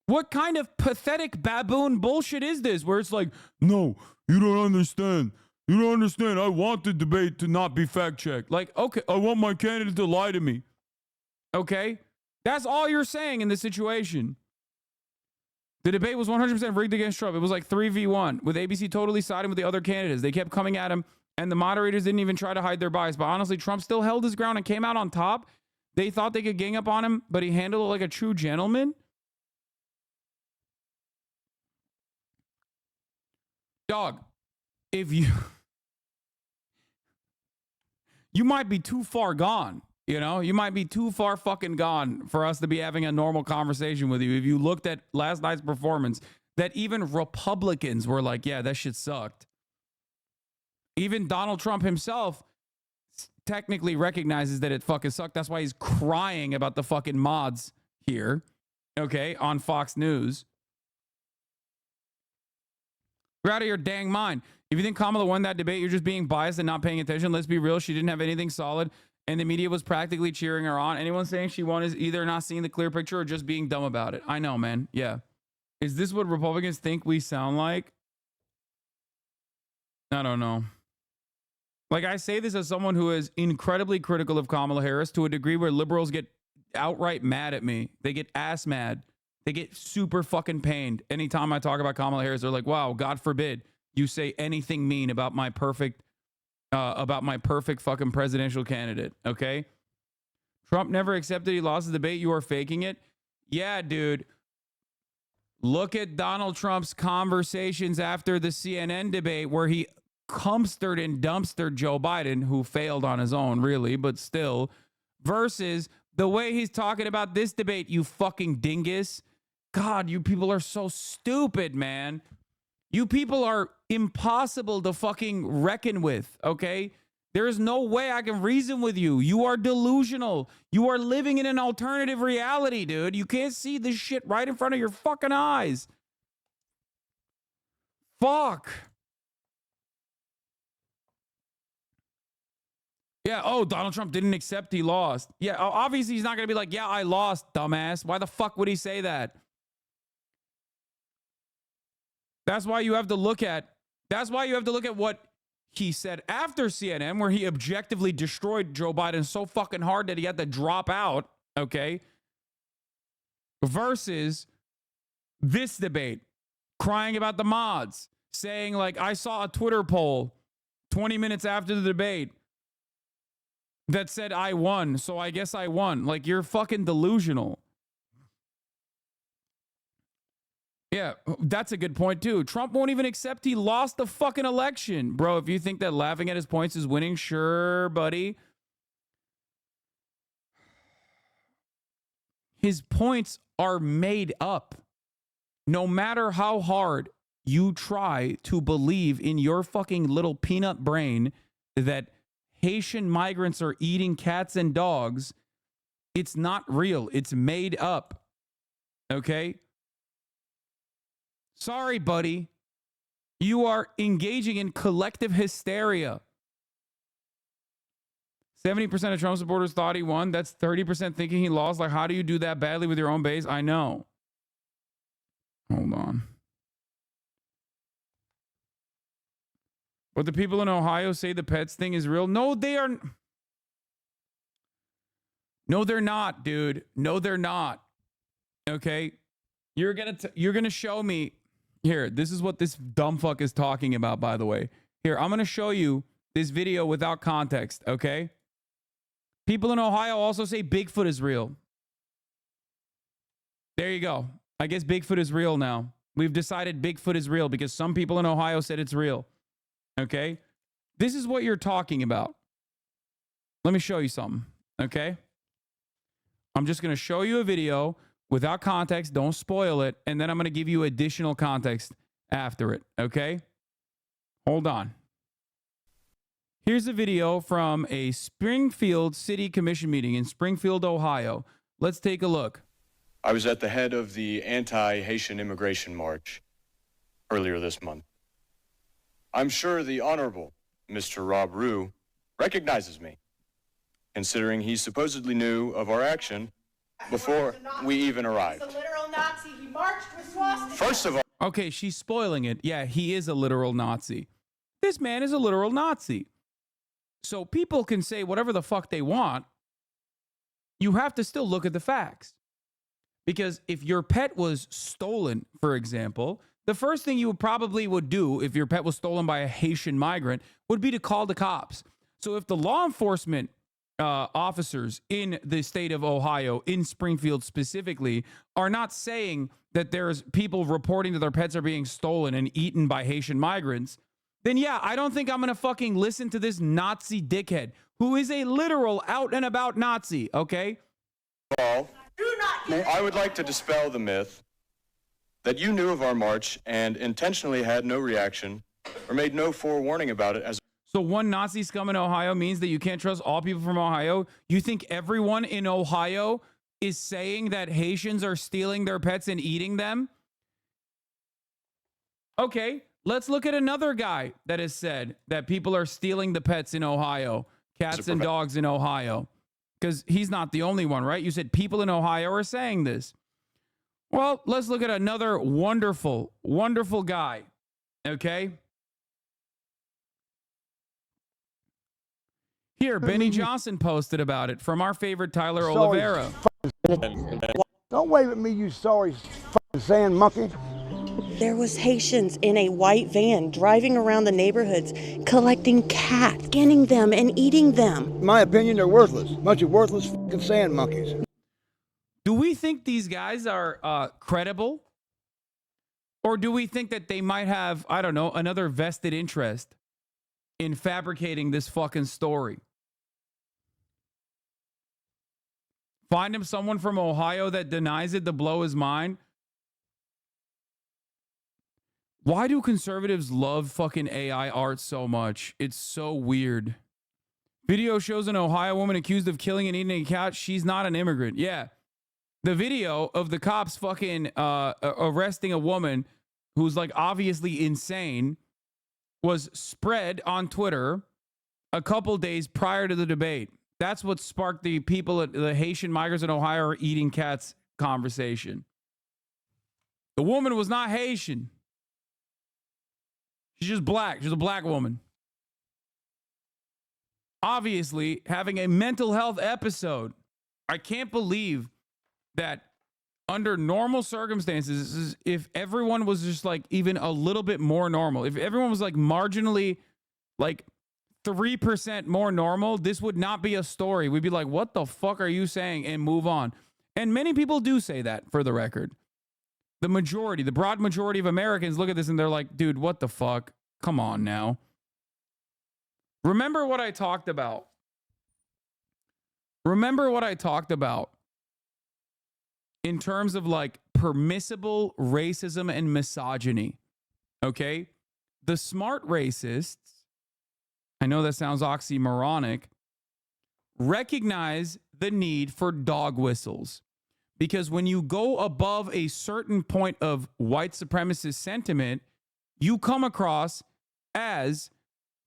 [SPEAKER 2] What kind of pathetic baboon bullshit is this where it's like, no, you don't understand. You don't understand. I want the debate to not be fact checked. Like, okay, I want my candidate to lie to me. Okay? That's all you're saying in this situation. The debate was 100% rigged against Trump. It was like 3v1 with ABC totally siding with the other candidates. They kept coming at him and the moderators didn't even try to hide their bias. But honestly, Trump still held his ground and came out on top. They thought they could gang up on him, but he handled it like a true gentleman. Dog, if you might be too far gone, you know? You might be too far fucking gone for us to be having a normal conversation with you. If you looked at last night's performance, that even Republicans were like, yeah, that shit sucked. Even Donald Trump himself technically recognizes that it fucking sucked. That's why he's crying about the fucking mods here, okay, on Fox News. You're out of your dang mind. If you think Kamala won that debate, you're just being biased and not paying attention. Let's be real. She didn't have anything solid, and the media was practically cheering her on. Anyone saying she won is either not seeing the clear picture or just being dumb about it. I know, man. Yeah. Is this what Republicans think we sound like? I don't know. Like, I say this as someone who is incredibly critical of Kamala Harris to a degree where liberals get outright mad at me. They get ass mad. They get super fucking pained. Anytime I talk about Kamala Harris, they're like, wow, God forbid you say anything mean about my perfect fucking presidential candidate. Okay. Trump never accepted he lost the debate. You are faking it. Yeah, dude. Look at Donald Trump's conversations after the CNN debate where he cumstered and dumpstered Joe Biden, who failed on his own, really, but still, versus the way he's talking about this debate, you fucking dingus. God, you people are so stupid, man. You people are impossible to fucking reckon with, okay? There is no way I can reason with you. You are delusional. You are living in an alternative reality, dude. You can't see this shit right in front of your fucking eyes. Fuck. Yeah, oh, Donald Trump didn't accept he lost. Yeah, obviously he's not going to be like, yeah, I lost, dumbass. Why the fuck would he say that? That's why you have to look at what he said after CNN, where he objectively destroyed Joe Biden so fucking hard that he had to drop out, okay? Versus this debate, crying about the mods, saying like, I saw a Twitter poll 20 minutes after the debate that said I won, so I guess I won. Like, you're fucking delusional. Yeah, that's a good point, too. Trump won't even accept he lost the fucking election. Bro, if you think that laughing at his points is winning, sure, buddy. His points are made up. No matter how hard you try to believe in your fucking little peanut brain that Haitian migrants are eating cats and dogs, it's not real. It's made up. Okay? Sorry, buddy. You are engaging in collective hysteria. 70% of Trump supporters thought he won. That's 30% thinking he lost. Like, how do you do that badly with your own base? I know. Hold on. But the people in Ohio say the pets thing is real. No, they are. No, they're not, dude. No, they're not. Okay? You're gonna show me. Here, this is what this dumb fuck is talking about, by the way. Here, I'm gonna show you this video without context, okay? People in Ohio also say Bigfoot is real. There you go. I guess Bigfoot is real now. We've decided Bigfoot is real because some people in Ohio said it's real. Okay? This is what you're talking about. Let me show you something, okay? I'm just going to show you a video without context. Don't spoil it. And then I'm going to give you additional context after it, okay? Hold on. Here's a video from a Springfield City Commission meeting in Springfield, Ohio. Let's take a look.
[SPEAKER 1] I was at the head of the anti-Haitian immigration march earlier this month. I'm sure the Honorable Mr. Rob Rue recognizes me, considering he supposedly knew of our action before we even arrived.
[SPEAKER 4] He's a literal Nazi. He marched with swastikas.
[SPEAKER 1] First of all...
[SPEAKER 2] Okay, she's spoiling it. Yeah, he is a literal Nazi. This man is a literal Nazi. So people can say whatever the fuck they want. You have to still look at the facts. Because if your pet was stolen, for example, the first thing you probably would do if your pet was stolen by a Haitian migrant would be to call the cops. So if the law enforcement officers in the state of Ohio, in Springfield specifically, are not saying that there's people reporting that their pets are being stolen and eaten by Haitian migrants, then yeah, I don't think I'm going to fucking listen to this Nazi dickhead who is a literal out and about Nazi, okay?
[SPEAKER 1] Paul, I would like to dispel the myth that you knew of our march and intentionally had no reaction or made no forewarning about it as.
[SPEAKER 2] So one Nazi scum in Ohio means that you can't trust all people from Ohio? You think everyone in Ohio is saying that Haitians are stealing their pets and eating them? Okay, let's look at another guy that has said that people are stealing the pets in Ohio, cats and dogs in Ohio, because he's not the only one, right? You said people in Ohio are saying this. Well, let's look at another wonderful, wonderful guy, okay? Here, Benny Johnson posted about it from our favorite Tyler Oliveira.
[SPEAKER 9] Don't wave at me, you sorry sand monkey.
[SPEAKER 10] There was Haitians in a white van driving around the neighborhoods, collecting cats, skinning them, and eating them.
[SPEAKER 9] In my opinion, they're worthless. Bunch of worthless sand monkeys.
[SPEAKER 2] Do we think these guys are credible? Or do we think that they might have, I don't know, another vested interest in fabricating this fucking story? Find him someone from Ohio that denies it to blow his mind. Why do conservatives love fucking AI art so much? It's so weird. Video shows an Ohio woman accused of killing and eating a cat. She's not an immigrant. Yeah. The video of the cops fucking arresting a woman who's like obviously insane was spread on Twitter a couple days prior to the debate. That's what sparked the people, the Haitian migrants in Ohio are eating cats conversation. The woman was not Haitian. She's just black. She's a black woman. Obviously, having a mental health episode. I can't believe that under normal circumstances, if everyone was just like even a little bit more normal, if everyone was like marginally like 3% more normal, this would not be a story. We'd be like, what the fuck are you saying? And move on. And many people do say that, for the record. The majority, the broad majority of Americans look at this and they're like, dude, what the fuck? Come on now. Remember what I talked about. Remember what I talked about in terms of like permissible racism and misogyny. Okay? The smart racists, I know that sounds oxymoronic, recognize the need for dog whistles. Because when you go above a certain point of white supremacist sentiment, you come across as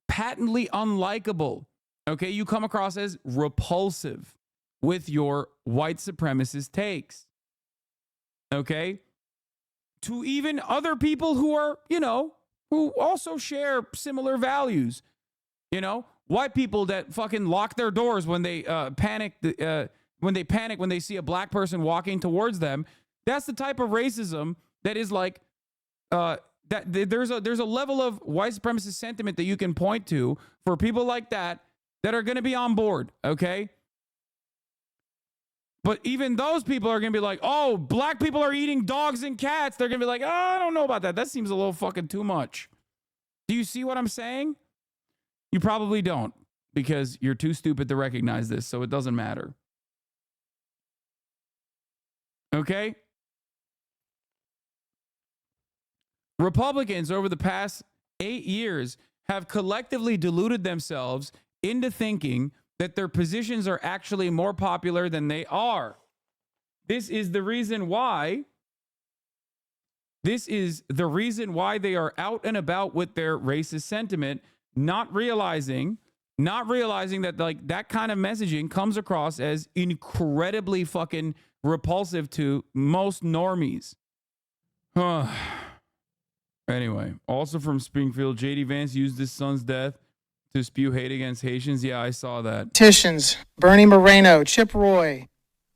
[SPEAKER 2] patently unlikable. Okay? You come across as repulsive with your white supremacist takes. Okay? To even other people who are, you know, who also share similar values. You know, white people that fucking lock their doors when they panic when they see a black person walking towards them. That's the type of racism that is like that there's a level of white supremacist sentiment that you can point to for people like that are going to be on board, okay? But even those people are going to be like, "Oh, black people are eating dogs and cats." They're going to be like, "Oh, I don't know about that. That seems a little fucking too much." Do you see what I'm saying? You probably don't, because you're too stupid to recognize this, so it doesn't matter. Okay? Republicans over the past 8 years have collectively deluded themselves into thinking that their positions are actually more popular than they are. This is the reason why they are out and about with their racist sentiment, not realizing that like that kind of messaging comes across as incredibly fucking repulsive to most normies. Anyway, also from Springfield, J.D. Vance used his son's death to spew hate against Haitians. Yeah, I saw that.
[SPEAKER 23] Politicians, Bernie Moreno, Chip Roy,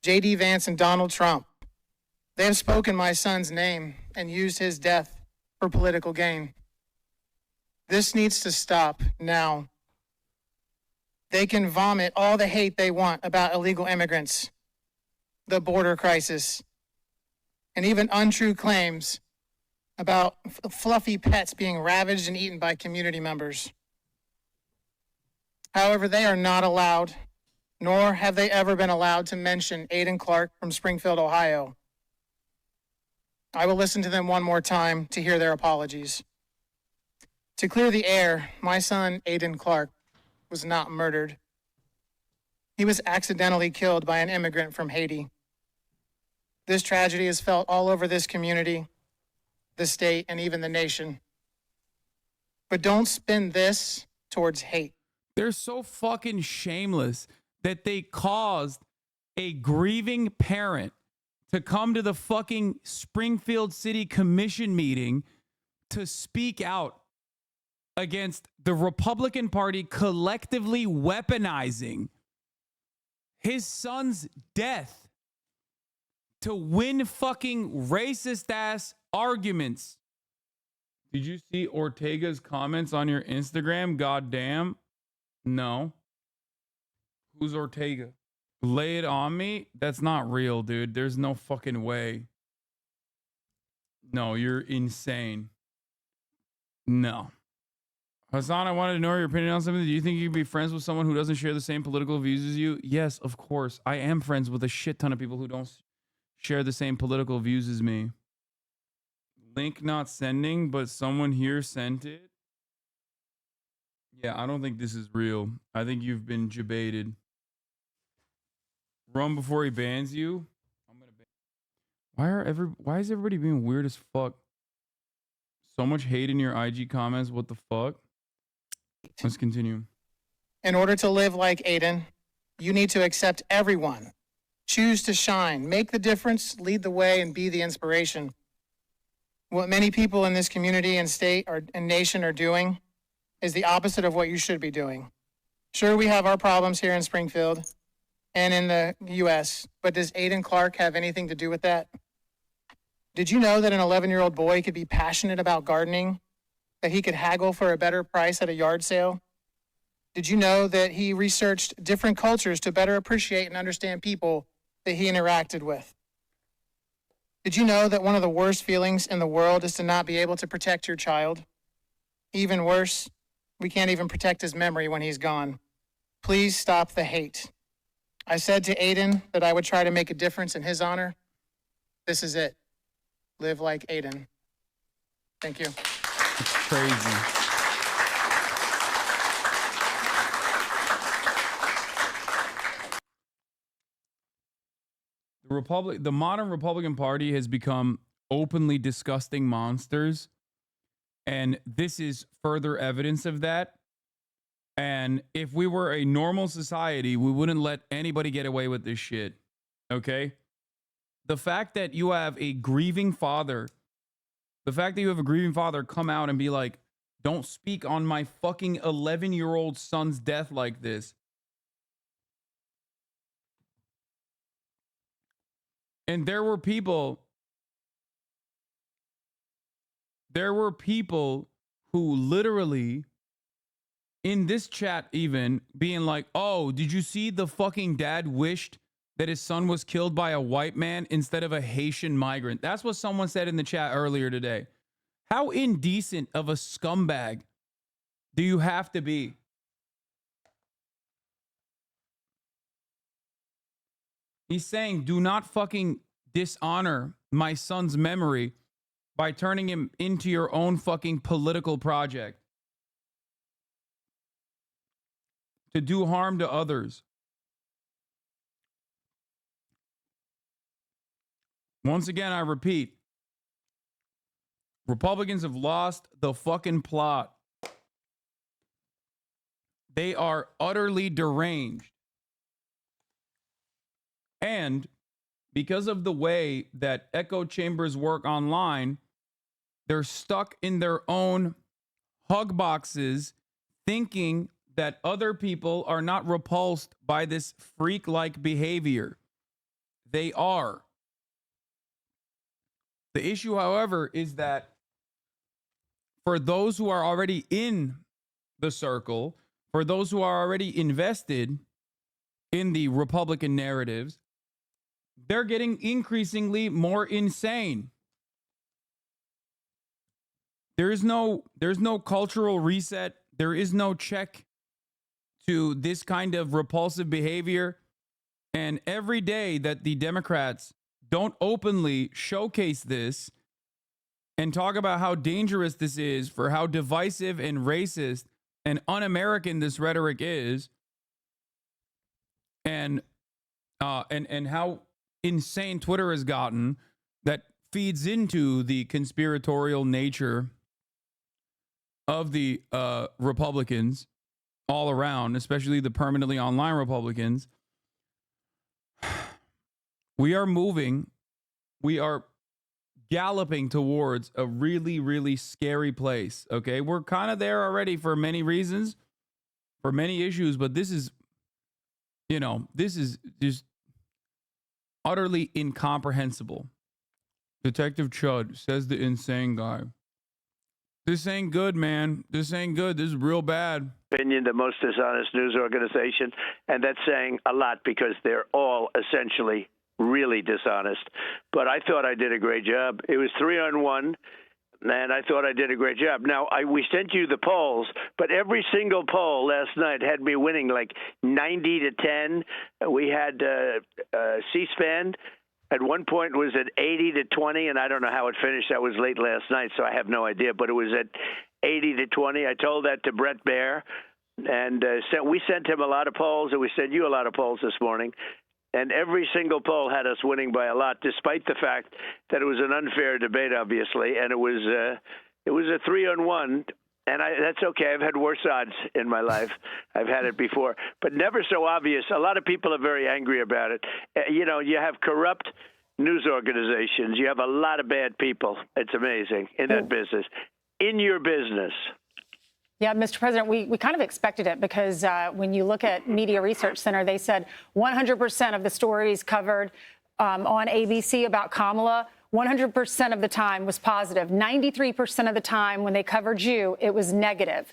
[SPEAKER 23] J.D. Vance, and Donald Trump. They have spoken my son's name and used his death for political gain. This needs to stop now. They can vomit all the hate they want about illegal immigrants, the border crisis, and even untrue claims about fluffy pets being ravaged and eaten by community members. However, they are not allowed, nor have they ever been allowed to mention Aiden Clark from Springfield, Ohio. I will listen to them one more time to hear their apologies. To clear the air, my son, Aiden Clark, was not murdered. He was accidentally killed by an immigrant from Haiti. This tragedy is felt all over this community, the state, and even the nation. But don't spin this towards hate.
[SPEAKER 2] They're so fucking shameless that they caused a grieving parent to come to the fucking Springfield City Commission meeting to speak out against the Republican Party collectively weaponizing his son's death to win fucking racist ass arguments. Did you see Ortega's comments on your Instagram? Goddamn. No. Who's Ortega? Lay it on me? That's not real, dude. There's no fucking way. No, you're insane. No. Hasan, I wanted to know your opinion on something. Do you think you can be friends with someone who doesn't share the same political views as you? Yes, of course. I am friends with a shit ton of people who don't share the same political views as me. Link not sending, but someone here sent it. Yeah, I don't think this is real. I think you've been debated. Run before he bans you. I'm gonna ban. Why is everybody being weird as fuck? So much hate in your IG comments. What the fuck? Let's continue.
[SPEAKER 23] In order to live like Aiden, you need to accept everyone. Choose to shine, make the difference, lead the way, and be the inspiration. What many people in this community and state and nation are doing is the opposite of what you should be doing. Sure, we have our problems here in Springfield and in the U.S., but does Aiden Clark have anything to do with that? Did you know that an 11-year-old boy could be passionate about gardening, that he could haggle for a better price at a yard sale? Did you know that he researched different cultures to better appreciate and understand people that he interacted with? Did you know that one of the worst feelings in the world is to not be able to protect your child? Even worse, we can't even protect his memory when he's gone. Please stop the hate. I said to Aiden that I would try to make a difference in his honor. This is it. Live like Aiden. Thank you.
[SPEAKER 2] It's crazy. The modern Republican Party has become openly disgusting monsters, and this is further evidence of that. And if we were a normal society, we wouldn't let anybody get away with this shit. Okay? The fact that you have a grieving father, come out and be like, don't speak on my fucking 11-year-old son's death like this. And there were people who literally in this chat even being like, oh, did you see the fucking dad wished that his son was killed by a white man instead of a Haitian migrant? That's what someone said in the chat earlier today. How indecent of a scumbag do you have to be? He's saying, do not fucking dishonor my son's memory by turning him into your own fucking political project to do harm to others. Once again, I repeat, Republicans have lost the fucking plot. They are utterly deranged. And because of the way that echo chambers work online, they're stuck in their own hug boxes thinking that other people are not repulsed by this freak-like behavior. They are. The issue, however, is that for those who are already in the circle, for those who are already invested in the Republican narratives, they're getting increasingly more insane. There's no cultural reset. There is no check to this kind of repulsive behavior. And every day that the Democrats don't openly showcase this and talk about how dangerous this is, for how divisive and racist and un-American this rhetoric is, and how insane Twitter has gotten, that feeds into the conspiratorial nature of the Republicans all around, especially the permanently online Republicans. We are galloping towards a really, really scary place. Okay. We're kind of there already for many reasons, for many issues, but this is just utterly incomprehensible. Detective Chud, says the insane guy. This ain't good, man. This ain't good. This is real bad.
[SPEAKER 22] Opinion, the most dishonest news organization, and that's saying a lot because they're all essentially really dishonest. But I thought I did a great job. It was 3-on-1, and I thought I did a great job. Now, we sent you the polls, but every single poll last night had me winning like 90-10. We had C-SPAN at one point was at 80-20, and I don't know how it finished. That was late last night, so I have no idea. But it was at 80-20. I told that to Brett Baer, and we sent him a lot of polls, and we sent you a lot of polls this morning. And every single poll had us winning by a lot, despite the fact that it was an unfair debate, obviously, and it was a 3-on-1. And that's okay. I've had worse odds in my life. I've had it before, but never so obvious. A lot of people are very angry about it. You have corrupt news organizations. You have a lot of bad people. It's amazing in that business. In your business.
[SPEAKER 19] Yeah, Mr. President, we kind of expected it because when you look at Media Research Center, they said 100% of the stories covered on ABC about Kamala, 100% of the time was positive. 93% of the time when they covered you, it was negative.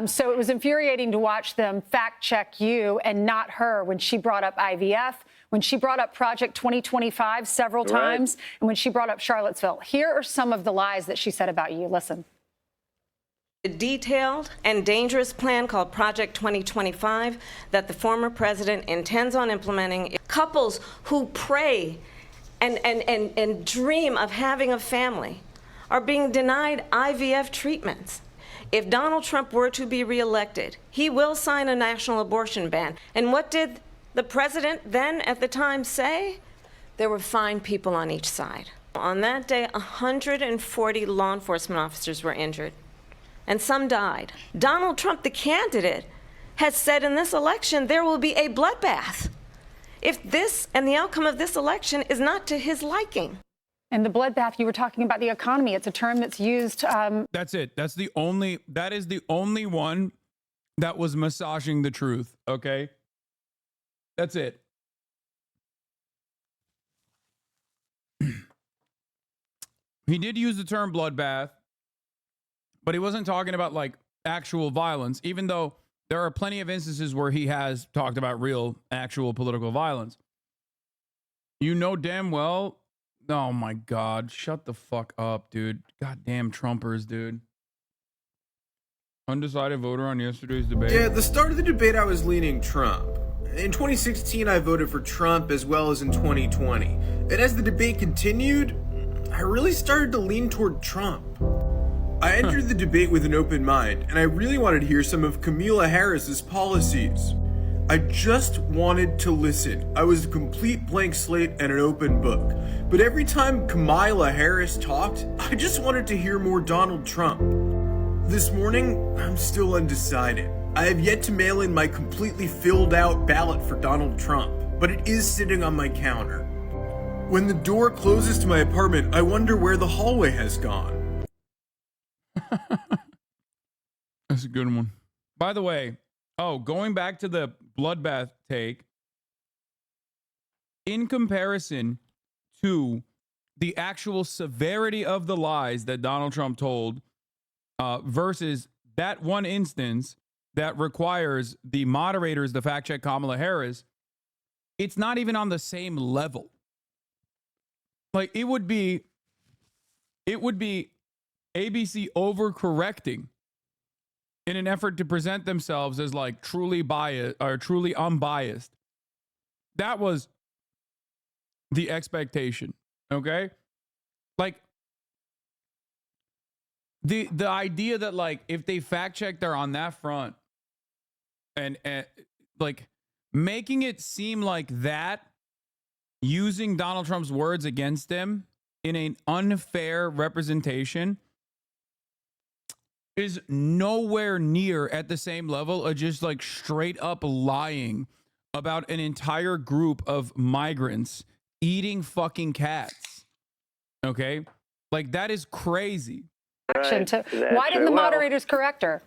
[SPEAKER 19] So it was infuriating to watch them fact check you and not her when she brought up IVF, when she brought up Project 2025 several times, and when she brought up Charlottesville. Here are some of the lies that she said about you. Listen.
[SPEAKER 5] A detailed and dangerous plan called Project 2025 that the former president intends on implementing. Couples who pray and dream of having a family are being denied IVF treatments. If Donald Trump were to be reelected, he will sign a national abortion ban. And what did the president then at the time say? There were fine people on each side. On that day, 140 law enforcement officers were injured, and some died. Donald Trump, the candidate, has said in this election there will be a bloodbath if this and the outcome of this election is not to his liking.
[SPEAKER 19] And the bloodbath, you were talking about the economy. It's a term that's used.
[SPEAKER 2] That's it. That is the only one that was massaging the truth. Okay. That's it. He did use the term bloodbath, but he wasn't talking about like actual violence, even though there are plenty of instances where he has talked about real, actual political violence. You know damn well. Oh my God. Shut the fuck up, dude. Goddamn Trumpers, dude. Undecided voter on yesterday's debate.
[SPEAKER 6] Yeah, at the start of the debate, I was leaning Trump. In 2016, I voted for Trump as well as in 2020. And as the debate continued, I really started to lean toward Trump. I entered the debate with an open mind, and I really wanted to hear some of Kamala Harris's policies. I just wanted to listen. I was a complete blank slate and an open book. But every time Kamala Harris talked, I just wanted to hear more Donald Trump. This morning, I'm still undecided. I have yet to mail in my completely filled out ballot for Donald Trump, but it is sitting on my counter. When the door closes to my apartment, I wonder where the hallway has gone.
[SPEAKER 2] That's a good one. By the way, going back to the bloodbath take, in comparison to the actual severity of the lies that Donald Trump told versus that one instance, that requires the moderators to fact check Kamala Harris, it's not even on the same level. Like it would be ABC overcorrecting in an effort to present themselves as like truly biased or truly unbiased. That was the expectation, okay? Like the idea that like if they fact check they're on that front and like making it seem like that, using Donald Trump's words against him in an unfair representation is nowhere near at the same level of just like straight up lying about an entire group of migrants eating fucking cats. Okay? Like that is crazy.
[SPEAKER 22] Right.
[SPEAKER 19] Why didn't the moderators correct her?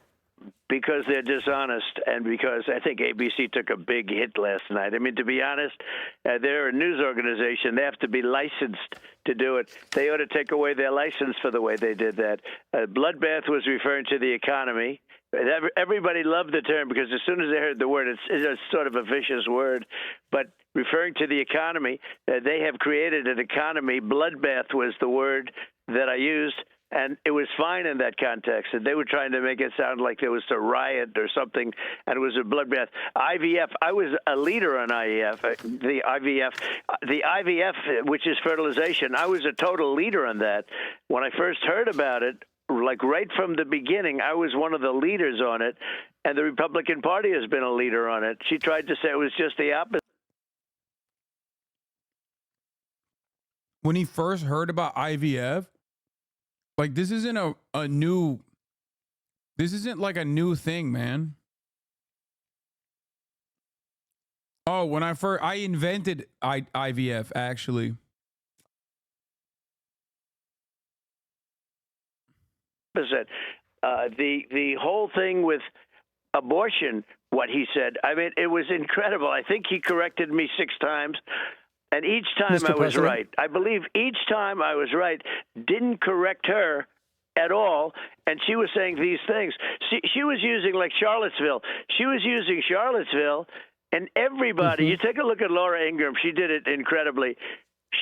[SPEAKER 22] Because they're dishonest, and because I think ABC took a big hit last night. I mean, to be honest, they're a news organization. They have to be licensed to do it. They ought to take away their license for the way they did that. Bloodbath was referring to the economy. Everybody loved the term because as soon as they heard the word, it's sort of a vicious word. But referring to the economy, they have created an economy. Bloodbath was the word that I used. And it was fine in that context. And they were trying to make it sound like there was a riot or something, and it was a bloodbath. IVF, I was a leader on IVF, the IVF, which is fertilization. I was a total leader on that. When I first heard about it, like right from the beginning, I was one of the leaders on it, and the Republican Party has been a leader on it. She tried to say it was just the opposite.
[SPEAKER 2] When he first heard about IVF, like this isn't this isn't like a new thing, man. Oh, when I invented IVF actually.
[SPEAKER 22] The whole thing with abortion, what he said, I mean, it was incredible. I think he corrected me 6 times. And each time I was right. I believe each time I was right, didn't correct her at all. And she was saying these things. She was using like Charlottesville. She was using Charlottesville, and everybody, you take a look at Laura Ingraham. She did it incredibly.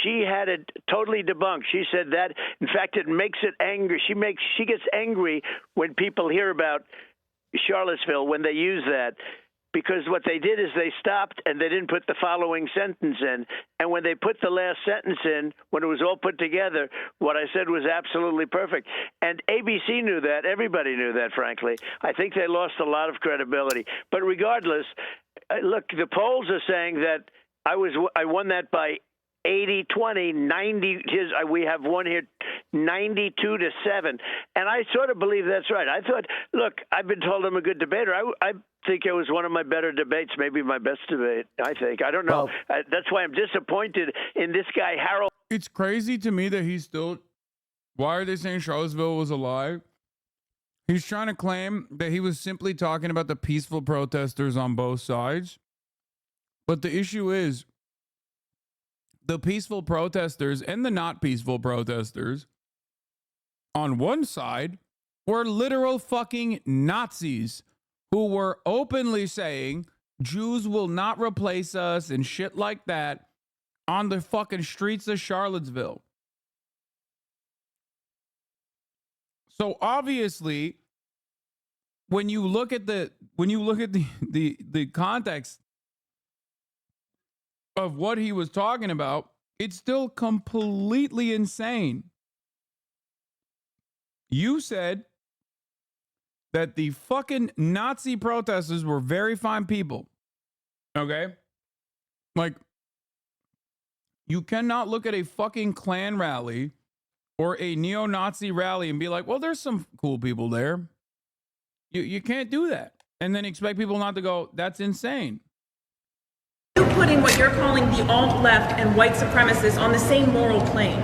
[SPEAKER 22] She had it totally debunked. She said that, in fact, it makes it angry. She gets angry when people hear about Charlottesville, when they use that. Because what they did is they stopped and they didn't put the following sentence in. And when they put the last sentence in, when it was all put together, what I said was absolutely perfect. And ABC knew that. Everybody knew that, frankly. I think they lost a lot of credibility. But regardless, look, the polls are saying that I won that by 80-20, 90. We have one here, 92-7, and I sort of believe that's right. I thought, look, I've been told I'm a good debater. I think it was one of my better debates, maybe my best debate. I think. I don't know. That's why I'm disappointed in this guy, Harold.
[SPEAKER 2] It's crazy to me that he's still. Why are they saying Charlottesville was a lie? He's trying to claim that he was simply talking about the peaceful protesters on both sides, but the issue is, the peaceful protesters and the not peaceful protesters on one side were literal fucking Nazis who were openly saying Jews will not replace us and shit like that on the fucking streets of Charlottesville. So obviously, when you look at the context of what he was talking about, it's still completely insane. You said that the fucking Nazi protesters were very fine people. Okay? Like, you cannot look at a fucking Klan rally or a neo-Nazi rally and be like, well, there's some cool people there. You can't do that. And then expect people not to go, that's insane.
[SPEAKER 7] You're putting what you're calling the alt-left and white supremacists on the same moral plane.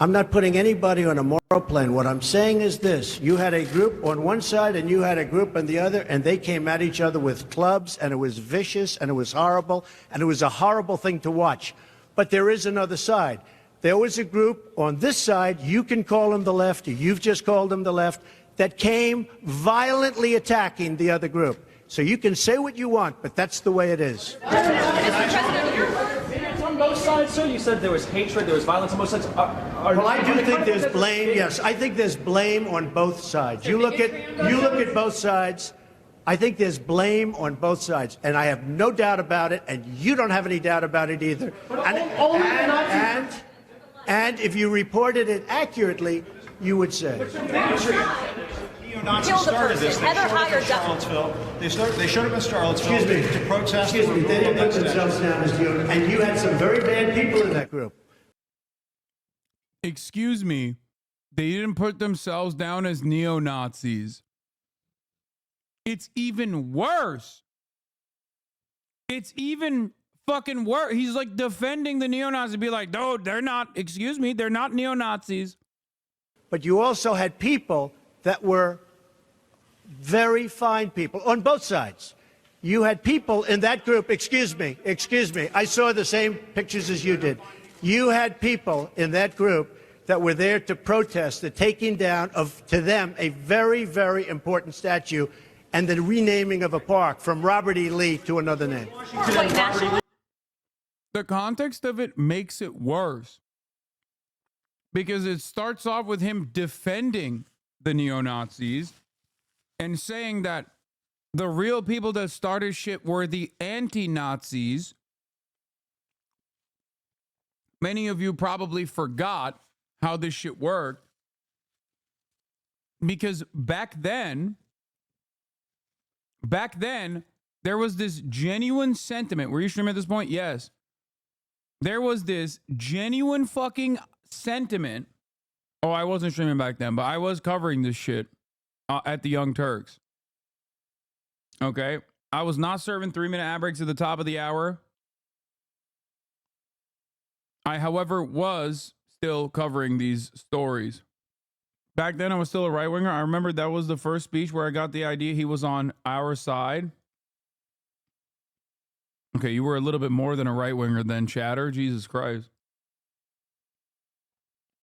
[SPEAKER 11] I'm not putting anybody on a moral plane. What I'm saying is this. You had a group on one side and you had a group on the other, and they came at each other with clubs, and it was vicious, and it was horrible, and it was a horrible thing to watch. But there is another side. There was a group on this side. You can call them the left. You've just called them the left. that came violently attacking the other group. So you can say what you want, but that's the way it is.
[SPEAKER 3] It's on both sides, sir. You said there was hatred, there was violence on both sides.
[SPEAKER 11] Well, I do think there's blame. Yes, I think there's blame on both sides. You look at both sides. I think there's blame on both sides, and I have no doubt about it, and you don't have any doubt about it either. And if you reported it accurately, you would say.
[SPEAKER 12] Neo-Nazis started this. They showed up in Charlottesville. They showed up in Charlottesville to protest.
[SPEAKER 11] Excuse me. They didn't put themselves down as neo, and you had some very bad people in that group.
[SPEAKER 2] Excuse me. They didn't put themselves down as neo-Nazis. It's even worse. It's even fucking worse. He's like defending the neo-Nazis. Be like, no, they're not. Excuse me. They're not neo-Nazis.
[SPEAKER 11] But you also had people that were very fine people on both sides. You had people in that group, excuse me, I saw the same pictures as you did. You had people in that group that were there to protest the taking down of, to them, a very, very important statue and the renaming of a park from Robert E. Lee to another name.
[SPEAKER 2] The context of it makes it worse because it starts off with him defending the neo-Nazis and saying that the real people that started shit were the anti-Nazis. Many of you probably forgot how this shit worked because back then, there was this genuine sentiment. Were you streaming at this point? Yes. There was this genuine fucking sentiment. Oh, I wasn't streaming back then, but I was covering this shit at the Young Turks. Okay. I was not serving 3-minute ad breaks at the top of the hour. I, however, was still covering these stories. Back then, I was still a right-winger. I remember that was the first speech where I got the idea he was on our side. Okay, you were a little bit more than a right-winger then, Chatter. Jesus Christ.